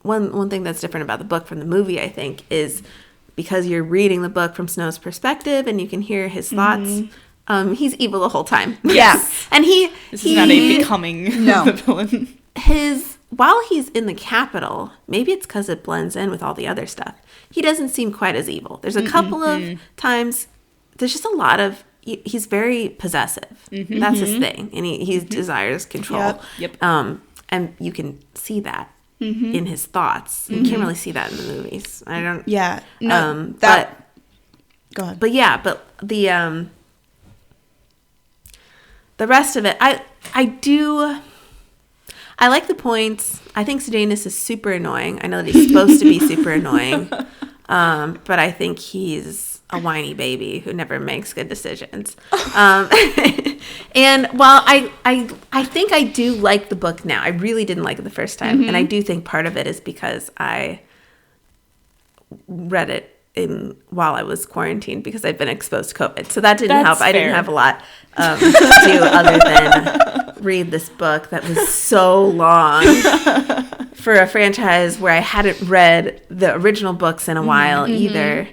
One thing that's different about the book from the movie, I think, is because you're reading the book from Snow's perspective and you can hear his thoughts. He's evil the whole time. Yes. And this is not a becoming the villain. While he's in the Capitol, maybe it's because it blends in with all the other stuff, he doesn't seem quite as evil. There's a couple of times, there's just a lot of, he's very possessive. That's his thing. And he desires control. Yep. And you can see that. in his thoughts. You can't really see that in the movies. I don't. Yeah. No. Go ahead. But yeah, but the rest of it, I like the points. I think Sejanus is super annoying. I know that he's supposed to be super annoying, but I think he's a whiny baby who never makes good decisions. And while I think I do like the book now, I really didn't like it the first time, and I do think part of it is because I read it while I was quarantined because I've been exposed to COVID. So that didn't help. Fair. I didn't have a lot to do other than read this book that was so long for a franchise where I hadn't read the original books in a while either.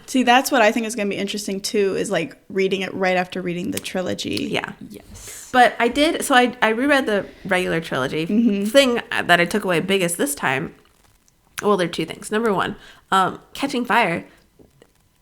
See, that's what I think is going to be interesting too, is like reading it right after reading the trilogy. Yeah. Yes. But I did, so I reread the regular trilogy. Thing that I took away biggest this time, well, there are two things. Number one, Catching Fire.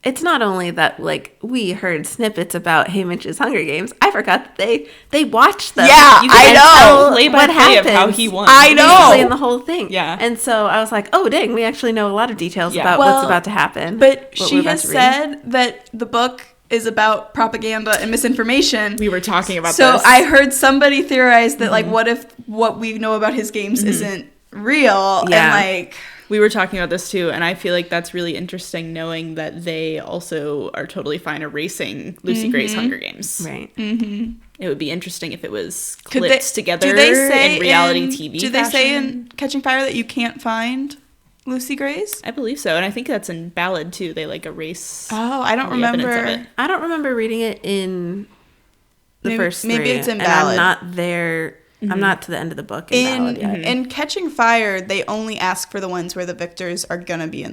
It's not only that, like, we heard snippets about Haymitch's Hunger Games. I forgot that they watched them. Yeah, I know. Play by play of how he won. I know. In the whole thing. Yeah. And so I was like, oh, dang, we actually know a lot of details about what's about to happen. But she has said that the book is about propaganda and misinformation. We were talking about this. So I heard somebody theorize that, like, what if what we know about his games isn't real? Yeah. And, like... We were talking about this too, and I feel like that's really interesting knowing that they also are totally fine erasing Lucy Gray's Hunger Games. Right. It would be interesting if it was clipped together in reality TV Do they say in Catching Fire that you can't find Lucy Gray's? I believe so, and I think that's in Ballad too. They like erase. Oh, I don't remember. I don't remember reading it in the first three. Maybe it's in Ballad. And I'm not there. I'm not to the end of the book in Ballad yet. In Catching Fire, they only ask for the ones where the victors are gonna be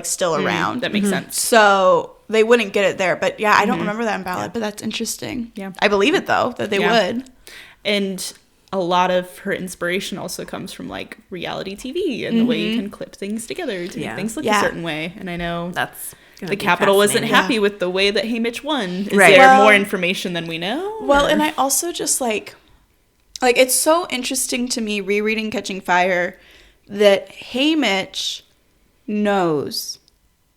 still around. That makes sense. So they wouldn't get it there. But yeah, I don't remember that in Ballad, but that's interesting. Yeah. I believe it though, that they would. And a lot of her inspiration also comes from like reality TV and the way you can clip things together to make things look a certain way. And I know that's the Capitol wasn't happy with the way that Haymitch won. Is right. there more information than we know? Well, and I also just like it's so interesting to me rereading Catching Fire that Haymitch knows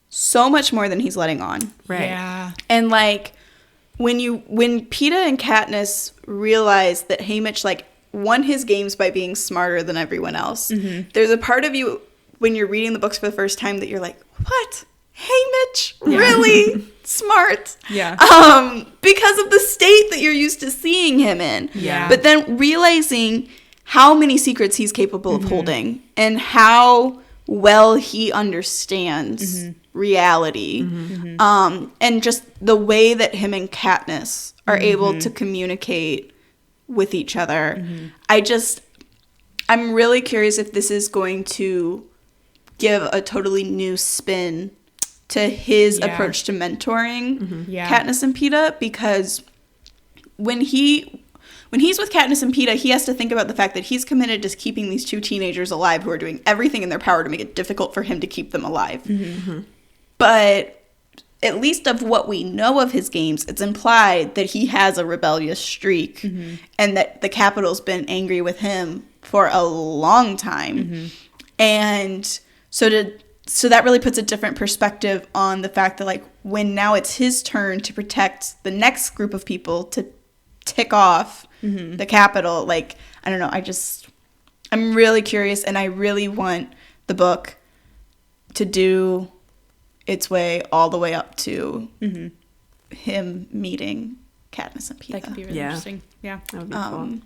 so much more than he's letting on. Right. Yeah. And like when Peeta and Katniss realize that Haymitch like won his games by being smarter than everyone else, there's a part of you when you're reading the books for the first time that you're like, what? Haymitch, really smart. Yeah. Because of the state that you're used to seeing him in. Yeah. But then realizing how many secrets he's capable of holding and how well he understands reality. And just the way that him and Katniss are able to communicate with each other. I'm really curious if this is going to give a totally new spin to his approach to mentoring Katniss and Peeta, because when he's with Katniss and Peeta, he has to think about the fact that he's committed to keeping these two teenagers alive who are doing everything in their power to make it difficult for him to keep them alive. But at least of what we know of his games, it's implied that he has a rebellious streak and that the Capitol's been angry with him for a long time. And so that really puts a different perspective on the fact that, like, when now it's his turn to protect the next group of people to tick off the Capitol, like, I don't know, I'm really curious, and I really want the book to do its way all the way up to him meeting Katniss and Peeta. That could be really interesting. Yeah. That would be cool.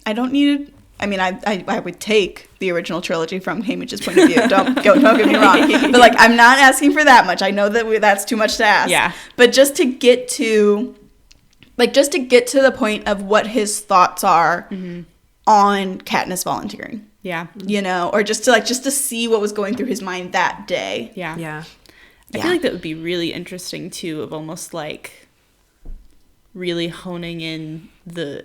I would take the original trilogy from Haymitch's point of view. Don't get me wrong. But, like, I'm not asking for that much. I know that that's too much to ask. Yeah. But just to get to the point of what his thoughts are on Katniss volunteering. Yeah. You know, or just to see what was going through his mind that day. Yeah. Yeah. I feel like that would be really interesting too, of almost like really honing in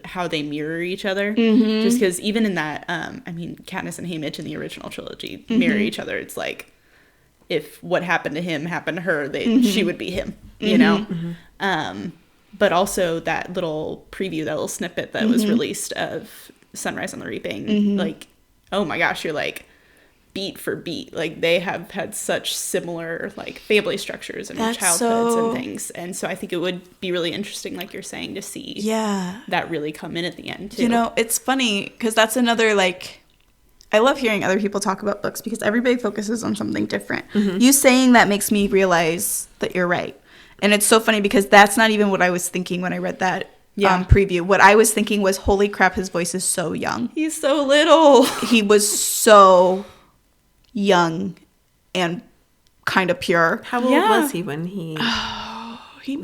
how they mirror each other. Just because even in that, Katniss and Haymitch in the original trilogy mirror each other. It's like if what happened to him happened to her, she would be him, you know? But also that little preview, that little snippet that was released of Sunrise on the Reaping, like oh my gosh, you're like beat for beat. Like they have had such similar like family structures and childhoods and things. And so I think it would be really interesting, like you're saying, to see that really come in at the end too. You know, it's funny because that's another like, I love hearing other people talk about books because everybody focuses on something different. You saying that makes me realize that you're right. And it's so funny because that's not even what I was thinking when I read that preview. What I was thinking was, holy crap, his voice is so young. He's so little. He was so young and kind of pure. How old was he when he...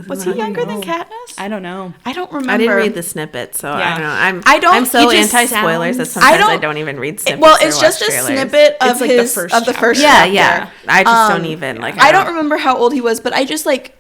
Was he younger than Katniss? I don't know. I don't remember. I didn't read the snippet, so I don't know. I'm so anti-spoilers that sometimes I don't even read snippets. Well, it's just a snippet of like his the first chapter. chapter. Yeah. I just don't even like. I don't remember how old he was, but I just like,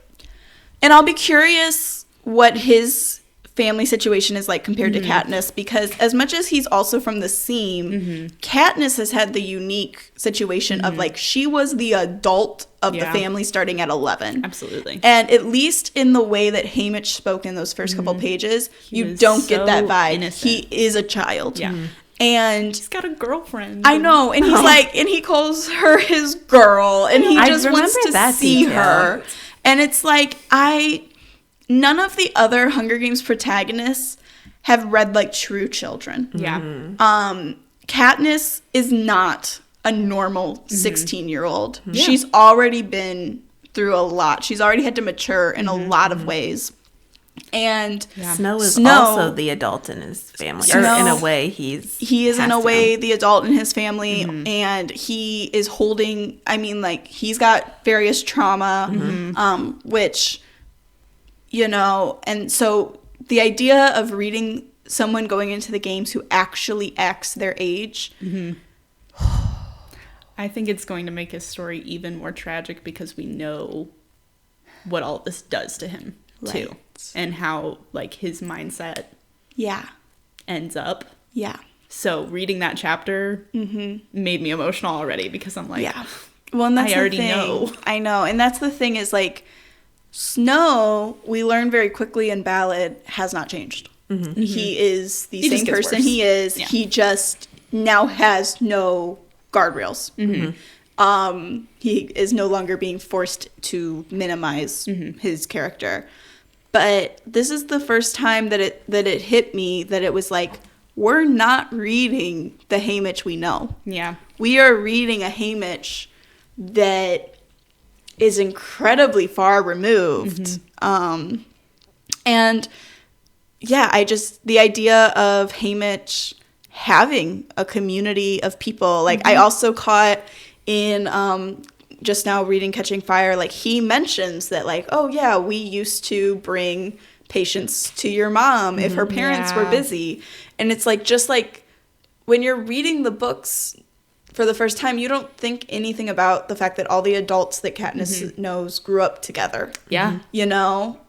and I'll be curious what his family situation is like compared to Katniss, because as much as he's also from the seam, Katniss has had the unique situation of like, she was the adult of the family starting at 11. Absolutely. And at least in the way that Haymitch spoke in those first couple pages, you don't get that vibe. Innocent. He is a child. Yeah. And he's got a girlfriend. I know. And he's like, and he calls her his girl, and he just wants to see her. And it's like, none of the other Hunger Games protagonists have read like true children. Yeah. Katniss is not a normal 16-year-old. Yeah. She's already been through a lot. She's already had to mature in a lot of ways. And Snow is also the adult in his family. Or in a way, he is in a way the adult in his family, and he is holding, I mean, like, he's got various trauma, which, you know, and so the idea of reading someone going into the games who actually acts their age, I think it's going to make his story even more tragic because we know what all this does to him too, and how like his mindset ends up. So reading that chapter made me emotional already because I'm like, well, and that's I already know. I know, and that's the thing is like, Snow, we learn very quickly in Ballad, has not changed. He is the same person he is. Yeah. He just now has no guardrails. He is no longer being forced to minimize his character. But this is the first time that it hit me that it was like, we're not reading the Haymitch we know. Yeah. We are reading a Haymitch that is incredibly far removed. And yeah, the idea of Haymitch having a community of people, like I also caught in just now reading Catching Fire, like he mentions that like, oh yeah, we used to bring patients to your mom if her parents were busy. And it's like, just like when you're reading the books for the first time, you don't think anything about the fact that all the adults that Katniss knows grew up together. Yeah. You know?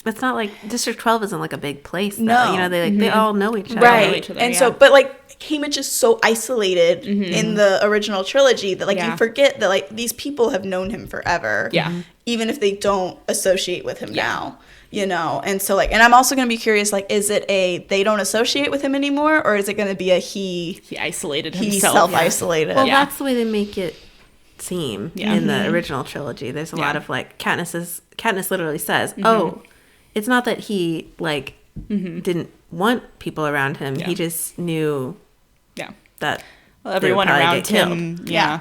It's not like District 12 isn't like a big place, though. No. You know, they all know each other. Right. And so, but like, Haymitch is so isolated in the original trilogy that like you forget that like these people have known him forever. Yeah. Even if they don't associate with him now. You know, and so like, and I'm also going to be curious, like, is it they don't associate with him anymore, or is it going to be he isolated himself? He self-isolated. Well, that's the way they make it seem in the original trilogy. There's a lot of like, Katniss literally says, oh, it's not that he like didn't want people around him. He just knew that everyone around him, died.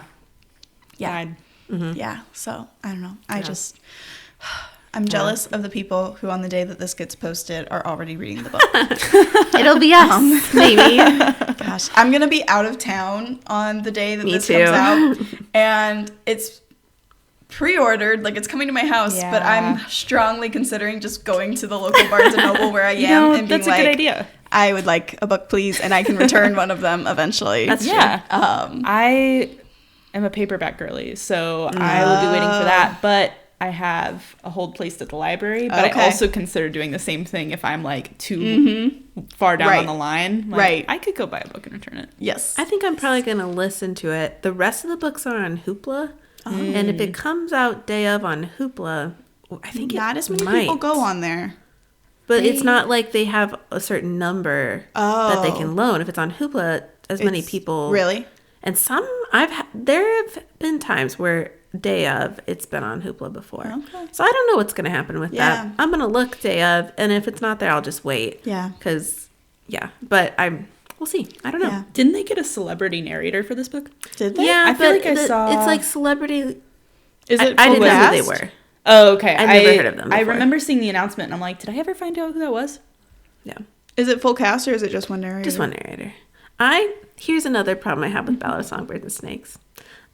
So I don't know. I'm jealous of the people who, on the day that this gets posted, are already reading the book. It'll be us, maybe. Gosh, I'm going to be out of town on the day that this comes out. And it's pre-ordered, like it's coming to my house, but I'm strongly considering just going to the local Barnes & Noble where I am and being that's a good idea. I would like a book, please, and I can return one of them eventually. That's true. I am a paperback girly, so I will be waiting for that, but I have a hold placed at the library, but I also consider doing the same thing if I'm like too far down on the line. Like, I could go buy a book and return it. Yes. I think I'm probably going to listen to it. The rest of the books are on Hoopla. And if it comes out day of on Hoopla, I think not as many people go on there. But it's not like they have a certain number that they can loan. If it's on Hoopla, as many people. Really? And there have been times where day of it's been on Hoopla before. Okay. So I don't know what's going to happen with that. I'm going to look day of, and if it's not there, I'll just wait. Yeah. Because, but we'll see. I don't know. Yeah. Didn't they get a celebrity narrator for this book? Did they? Yeah, I feel like I saw. It's like celebrity. Is it? I didn't know who they were. Oh, okay. I never heard of them before. I remember seeing the announcement, and I'm like, did I ever find out who that was? Yeah. Is it full cast, or is it just one narrator? Just one narrator. Here's another problem I have with Ballad of Songbirds and Snakes.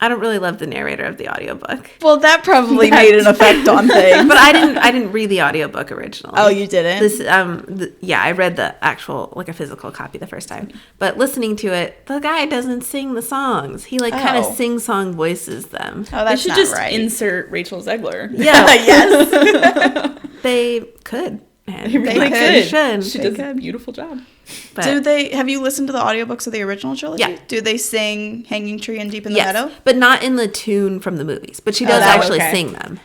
I don't really love the narrator of the audiobook. Well, that probably made an effect on things. But I didn't read the audiobook originally. Oh, you didn't? I read the actual, like a physical copy the first time. But listening to it, the guy doesn't sing the songs. He kind of sing-song voices them. Oh, that's they should just insert Rachel Zegler. Yeah. Yes. They could. They really could. She does a beautiful job. But have you listened to the audiobooks of the original trilogy? Yeah. Do they sing Hanging Tree and Deep in the Meadow? But not in the tune from the movies. But she does actually sing them.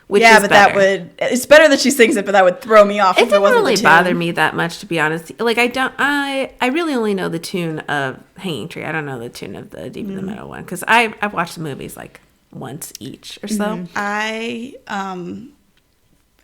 Which is but better. it's better that she sings it, but that would throw me off. It didn't really bother me that much, to be honest. Like, I really only know the tune of Hanging Tree. I don't know the tune of the Deep in the Meadow one, because I've watched the movies like once each or so. I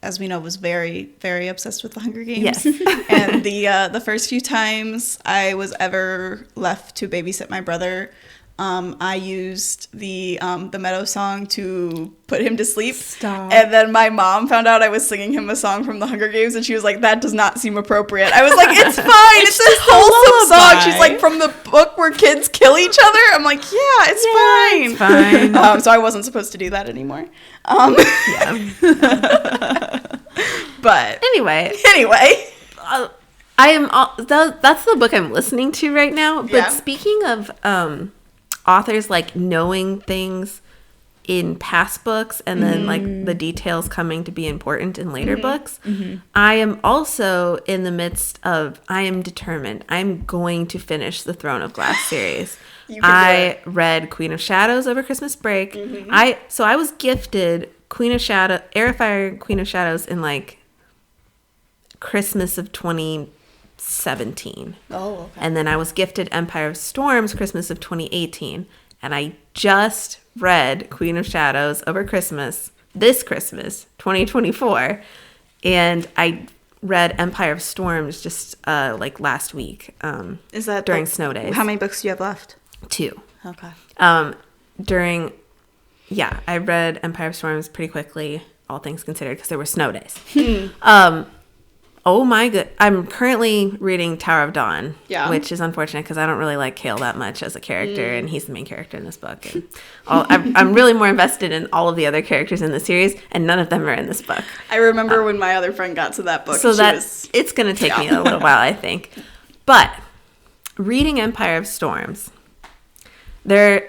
as we know, was very, very obsessed with the Hunger Games. Yes. And the first few times I was ever left to babysit my brother, I used the Meadow song to put him to sleep. Stop. And then my mom found out I was singing him a song from the Hunger Games, and she was like, that does not seem appropriate. I was like, it's fine. It's a wholesome song. She's like, from the book where kids kill each other? I'm like, yeah, it's fine. It's fine. So I wasn't supposed to do that anymore. But anyway, I am. That's the book I'm listening to right now. But speaking of authors like knowing things in past books and then like the details coming to be important in later books, I am also in the midst of. I am determined. I'm going to finish the Throne of Glass series. I read Queen of Shadows over Christmas break. I was gifted Queen of Shadows, Heir of Fire, Queen of Shadows in like Christmas of 2017. Oh, okay. And then I was gifted Empire of Storms Christmas of 2018. And I just read Queen of Shadows over this Christmas, 2024. And I read Empire of Storms just like last week. Is that during snow days? How many books do you have left? 2. Okay. I read Empire of Storms pretty quickly, all things considered, because there were snow days. Oh my god! I'm currently reading Tower of Dawn, which is unfortunate because I don't really like Cale that much as a character, and he's the main character in this book. And I'm really more invested in all of the other characters in the series, and none of them are in this book. I remember when my other friend got to that book. So it's going to take me a little while, I think. But reading Empire of Storms, there's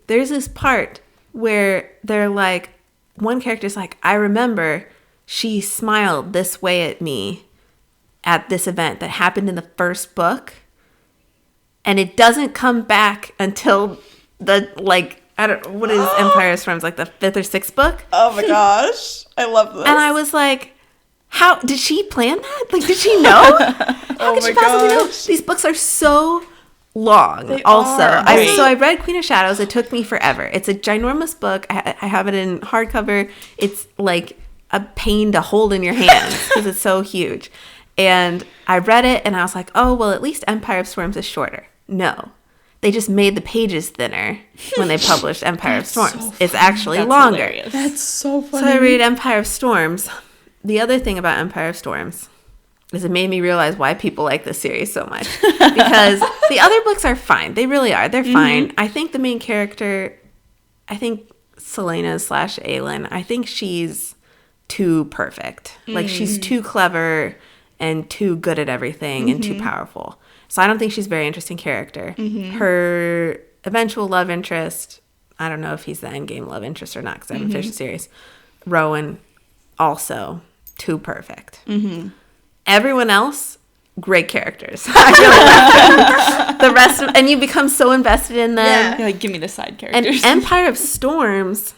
this part where they're like, one character's like, I remember she smiled this way at me at this event that happened in the first book, and it doesn't come back until what is Empire of Storms, like the 5th or 6th book? Oh my gosh, I love this. And I was like, how did she plan that? Like, did she know? How could she possibly know? These books are so long. They also are. I read Queen of Shadows. It took me forever. It's a ginormous book. I have it in hardcover. It's like a pain to hold in your hands because it's so huge. And I read it and I was like, oh well, at least Empire of Storms is shorter. No, they just made the pages thinner when they published Empire of Storms. So it's actually longer. Hilarious. That's so funny. So I read Empire of Storms. The other thing about Empire of Storms is it made me realize why people like this series so much. Because the other books are fine. They really are. They're fine. I think the main character, Selena / Aelin, I think she's too perfect. Like, she's too clever and too good at everything and too powerful. So I don't think she's a very interesting character. Her eventual love interest, I don't know if he's the endgame love interest or not because I haven't finished the series. Rowan, also too perfect. Everyone else, great characters. I really like them. The rest of, and you become so invested in them. Yeah. You're like, give me the side characters. And Empire of Storms.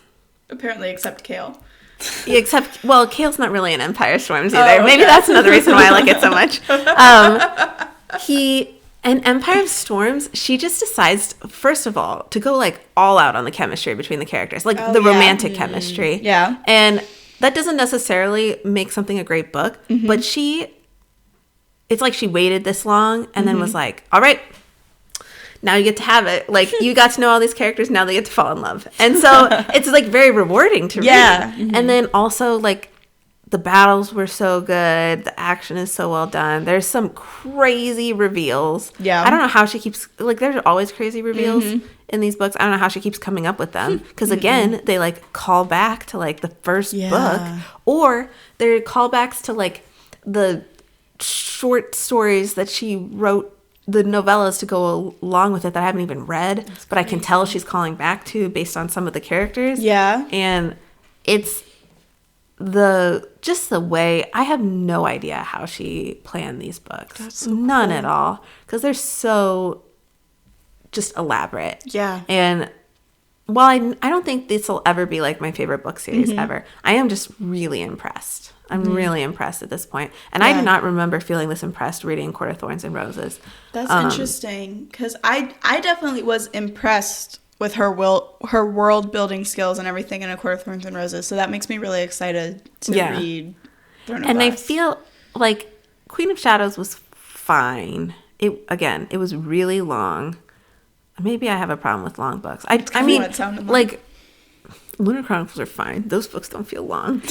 Apparently, except Cale. Cale's not really in Empire of Storms either. Maybe that's another reason why I like it so much. And Empire of Storms, she just decides, first of all, to go like all out on the chemistry between the characters, like the romantic chemistry. Yeah. And that doesn't necessarily make something a great book, but it's like she waited this long and then was like, all right, now you get to have it. Like, you got to know all these characters, now they get to fall in love. And so it's like very rewarding to read. And then also like the battles were so good. The action is so well done. There's some crazy reveals. Yeah. I don't know how she keeps, like, there's always crazy reveals in these books. I don't know how she keeps coming up with them. Because, again, they, like, call back to, like, the first book. Or they're callbacks to, like, the short stories that she wrote, the novellas to go along with it that I haven't even read. But I can tell she's calling back to based on some of the characters. Yeah. And it's just the way, I have no idea how she planned these books. That's so None cool. at all, because they're so just elaborate. Yeah. And while I don't think this will ever be like my favorite book series ever, I am just really impressed. I'm really impressed at this point. And I do not remember feeling this impressed reading Court of Thorns and Roses. That's interesting, because I definitely was impressed with her world building skills and everything in A Court of Thorns and Roses. So that makes me really excited to read Throne of Glass. I feel like Queen of Shadows was fine. It was really long. Maybe I have a problem with long books. I mean, what it sounded like Lunar Chronicles are fine. Those books don't feel long.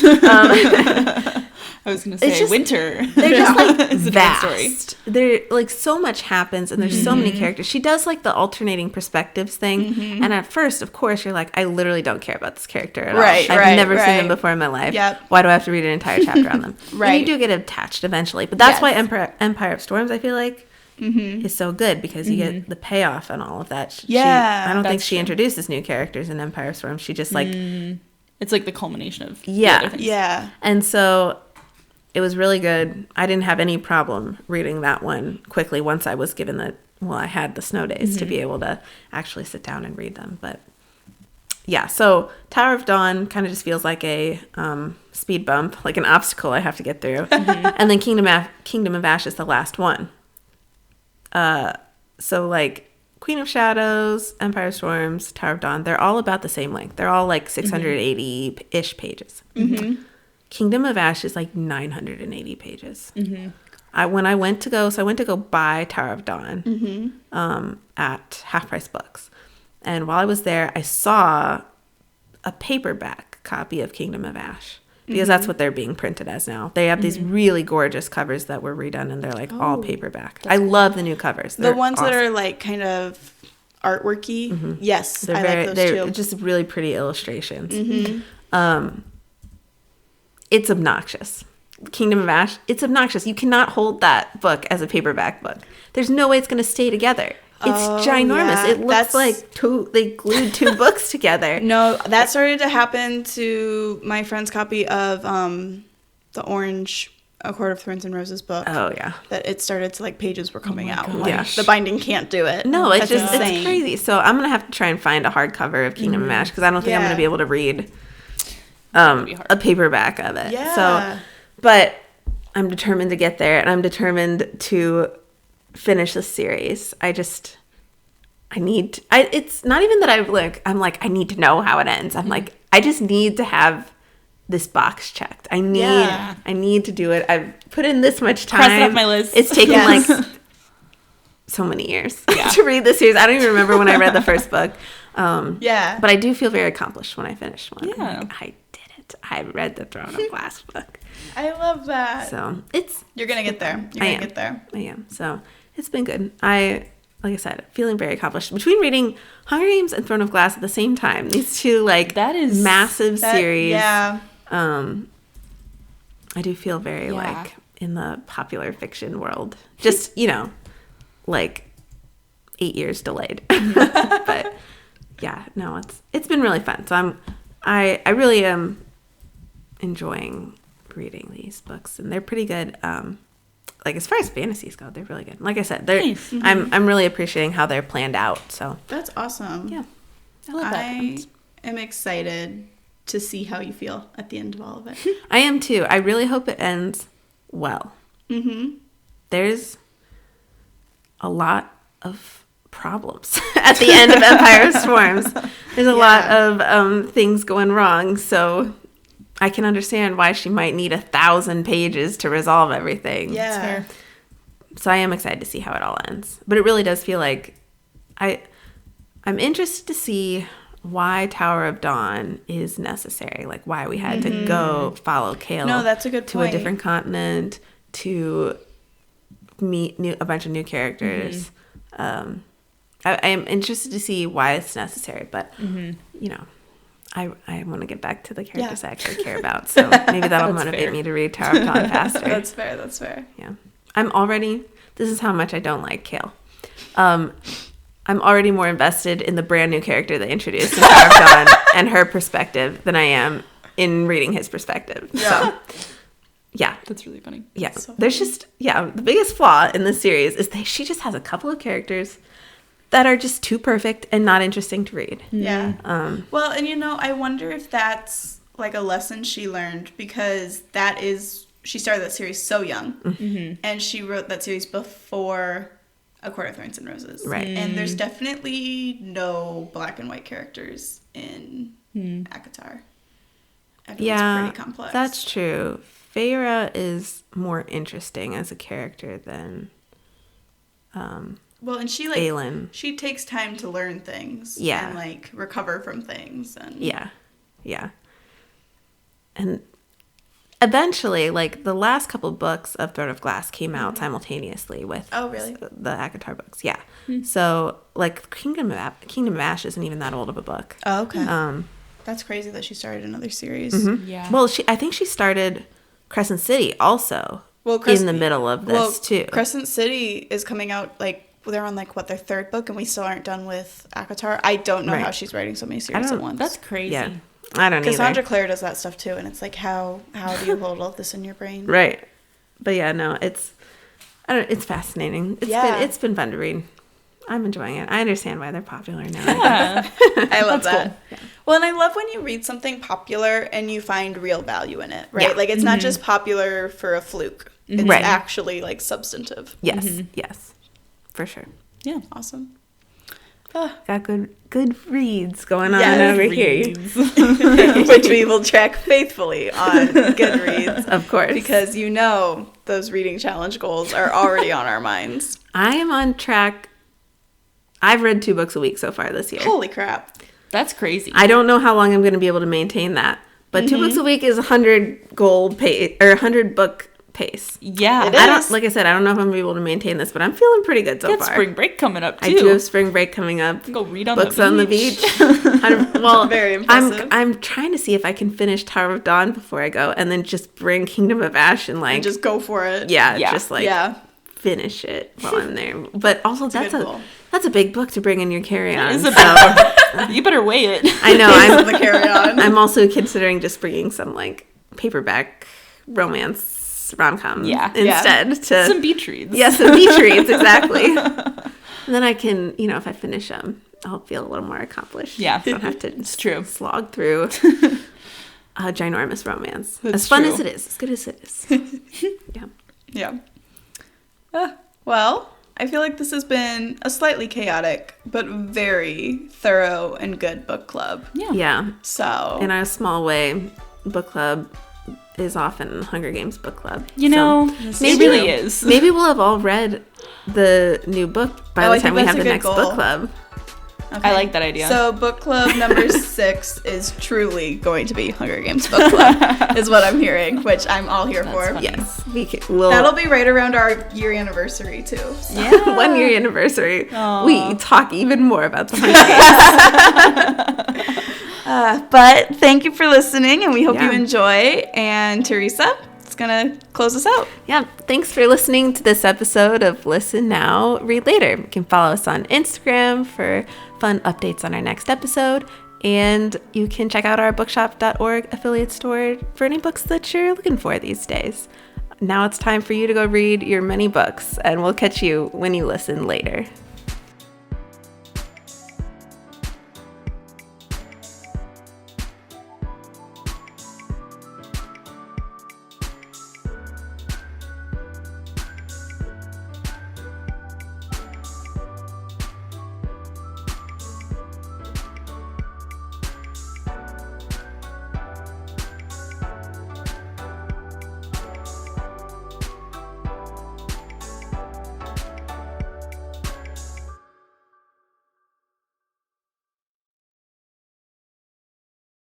I was going to say winter. They're just like vast. They're like so much happens and there's so many characters. She does like the alternating perspectives thing. And at first, of course, you're like, I literally don't care about this character at all. I've never seen them before in my life. Yep. Why do I have to read an entire chapter on them? And you do get attached eventually. But that's why Empire of Storms, I feel like, is so good, because you get the payoff and all of that. I don't think she introduces new characters in Empire of Storms. She just like it's like the culmination of the other things. And so it was really good. I didn't have any problem reading that one quickly once I was given I had the snow days to be able to actually sit down and read them. But yeah, so Tower of Dawn kind of just feels like a speed bump, like an obstacle I have to get through. And then Kingdom of Ash is the last one. So like Queen of Shadows, Empire of Storms, Tower of Dawn, they're all about the same length. They're all like 680-ish pages. Kingdom of Ash is like 980 pages. I went to go buy Tower of Dawn at Half Price Books. And while I was there, I saw a paperback copy of Kingdom of Ash. Because that's what they're being printed as now. They have these really gorgeous covers that were redone, and they're like all paperback. I love the new covers. They're the ones awesome. That are like kind of artworky. Yes, I like those too. Just really pretty illustrations. It's obnoxious. Kingdom of Ash, it's obnoxious. You cannot hold that book as a paperback book. There's no way it's going to stay together. It's ginormous. Yeah. It looks like they glued two books together. No, that started to happen to my friend's copy of the Orange A Court of Thorns and Roses book. Oh, yeah. That it started to, like, pages were coming out. Like, the binding can't do it. No, it's crazy. So I'm going to have to try and find a hardcover of Kingdom of Ash, because I don't think I'm going to be able to read a paperback of it. Yeah. So, but I'm determined to get there, and I'm determined to finish this series. It's not even that I'm like I need to know how it ends. I'm like, I just need to have this box checked. I need to do it. I've put in this much time. Cross it off my list. It's taken like so many years to read this series. I don't even remember when I read the first book. But I do feel very accomplished when I finish one. Yeah. I did it. I read the Throne of Glass book. I love that. So you're gonna get there. You're gonna get there. I am. So it's been good. Like I said, feeling very accomplished. Between reading Hunger Games and Throne of Glass at the same time, these two that is massive series. Yeah. I do feel very like in the popular fiction world. Just, like 8 years delayed. But yeah, no, it's been really fun. So I really am enjoying reading these books, and they're pretty good. Like as far as fantasies go, they're really good. Like I said, nice. I'm really appreciating how they're planned out. So that's awesome. Yeah, I love that. I am excited to see how you feel at the end of all of it. I am too. I really hope it ends well. a lot of problems at the end of Empire Swarms. There's a lot of things going wrong, so I can understand why she might need 1,000 pages to resolve everything. Yeah. That's fair. So I am excited to see how it all ends. But it really does feel like I'm interested to see why Tower of Dawn is necessary. Like why we had to go follow Kale. No, that's a good to point. a different continent to meet a bunch of new characters. I am interested to see why it's necessary. But you know, I want to get back to the characters I actually care about. So maybe that'll motivate me to read Tower of Dawn faster. That's fair. That's fair. Yeah. This is how much I don't like Kale. I'm already more invested in the brand new character they introduced in Tower of Dawn and her perspective than I am in reading his perspective. Yeah. So, yeah. That's really funny. Yeah. So There's funny. The biggest flaw in this series is she just has a couple of characters that are just too perfect and not interesting to read. Yeah. Well, and you know, I wonder if that's like a lesson she learned, because she started that series so young, and she wrote that series before A Court of Thorns and Roses. Right. And there's definitely no black and white characters in ACOTAR. I feel it's pretty complex. That's true. Feyre is more interesting as a character than well, and she Aelin. She takes time to learn things. Yeah. And like recover from things. And Yeah. And eventually, like, the last couple books of Throne of Glass came out simultaneously with the ACOTAR books. Yeah. So, like, Kingdom of Ash isn't even that old of a book. Oh, okay. That's crazy that she started another series. Yeah. Well, I think she started Crescent City also in the middle of this, too. Crescent City is coming out, like, they're on, like, their third book, and we still aren't done with ACOTAR. I don't know how she's writing so many series at once. That's crazy. Yeah. I don't know. Cassandra Clare does that stuff too, and it's like, how do you hold all this in your brain? Right. But yeah, no, it's fascinating. It's been fun to read. I'm enjoying it. I understand why they're popular now. Yeah. I love that. Cool. Yeah. Well, and I love when you read something popular and you find real value in it, right? Yeah. Like, it's not just popular for a fluke. It's actually, like, substantive. Yes. Yes. For sure. Yeah. Awesome. Got good reads going on over here. Which we will track faithfully on Goodreads. Of course. Because you know those reading challenge goals are already on our minds. I am on track. I've read 2 books a week so far this year. Holy crap. That's crazy. I don't know how long I'm going to be able to maintain that. But 2 books a week is 100 goal pace, or 100 book pace. Yeah. Like I said, I don't know if I'm going to be able to maintain this, but I'm feeling pretty good so far. Spring break coming up, too. I do have spring break coming up. Go read on books the beach. Well, very impressive. I'm trying to see if I can finish Tower of Dawn before I go, and then just bring Kingdom of Ash and, like... And just go for it. Yeah. Just, like, finish it while I'm there. But also, that's a big book to bring in your carry-on. It is a big book. You better weigh it. I know. I'm the carry-on. I'm also considering just bringing some, like, paperback romance rom-com instead to some beach reads. Yeah, some beach reads, exactly. And then I can, if I finish them, I'll feel a little more accomplished. Yeah. I don't have to it's true. Slog through a ginormous romance. That's as fun true. as it is, as good as it is. Yeah. Well, I feel like this has been a slightly chaotic but very thorough and good book club. Yeah. So in a small way, book club is often Hunger Games book club. It really is. Maybe we'll have all read the new book by the time we have the next book club. Okay. I like that idea. So book club number 6 is truly going to be Hunger Games book club, is what I'm hearing, which I'm all here for. Funny. Yes. That'll be right around our year anniversary, too. So. Yeah. 1 year anniversary. Aww. We talk even more about the Hunger Games. But thank you for listening, and we hope you enjoy. And Teresa is going to close us out. Yeah, thanks for listening to this episode of Listen Now, Read Later. You can follow us on Instagram for fun updates on our next episode, and you can check out our bookshop.org affiliate store for any books that you're looking for these days. Now it's time for you to go read your many books, and we'll catch you when you listen later.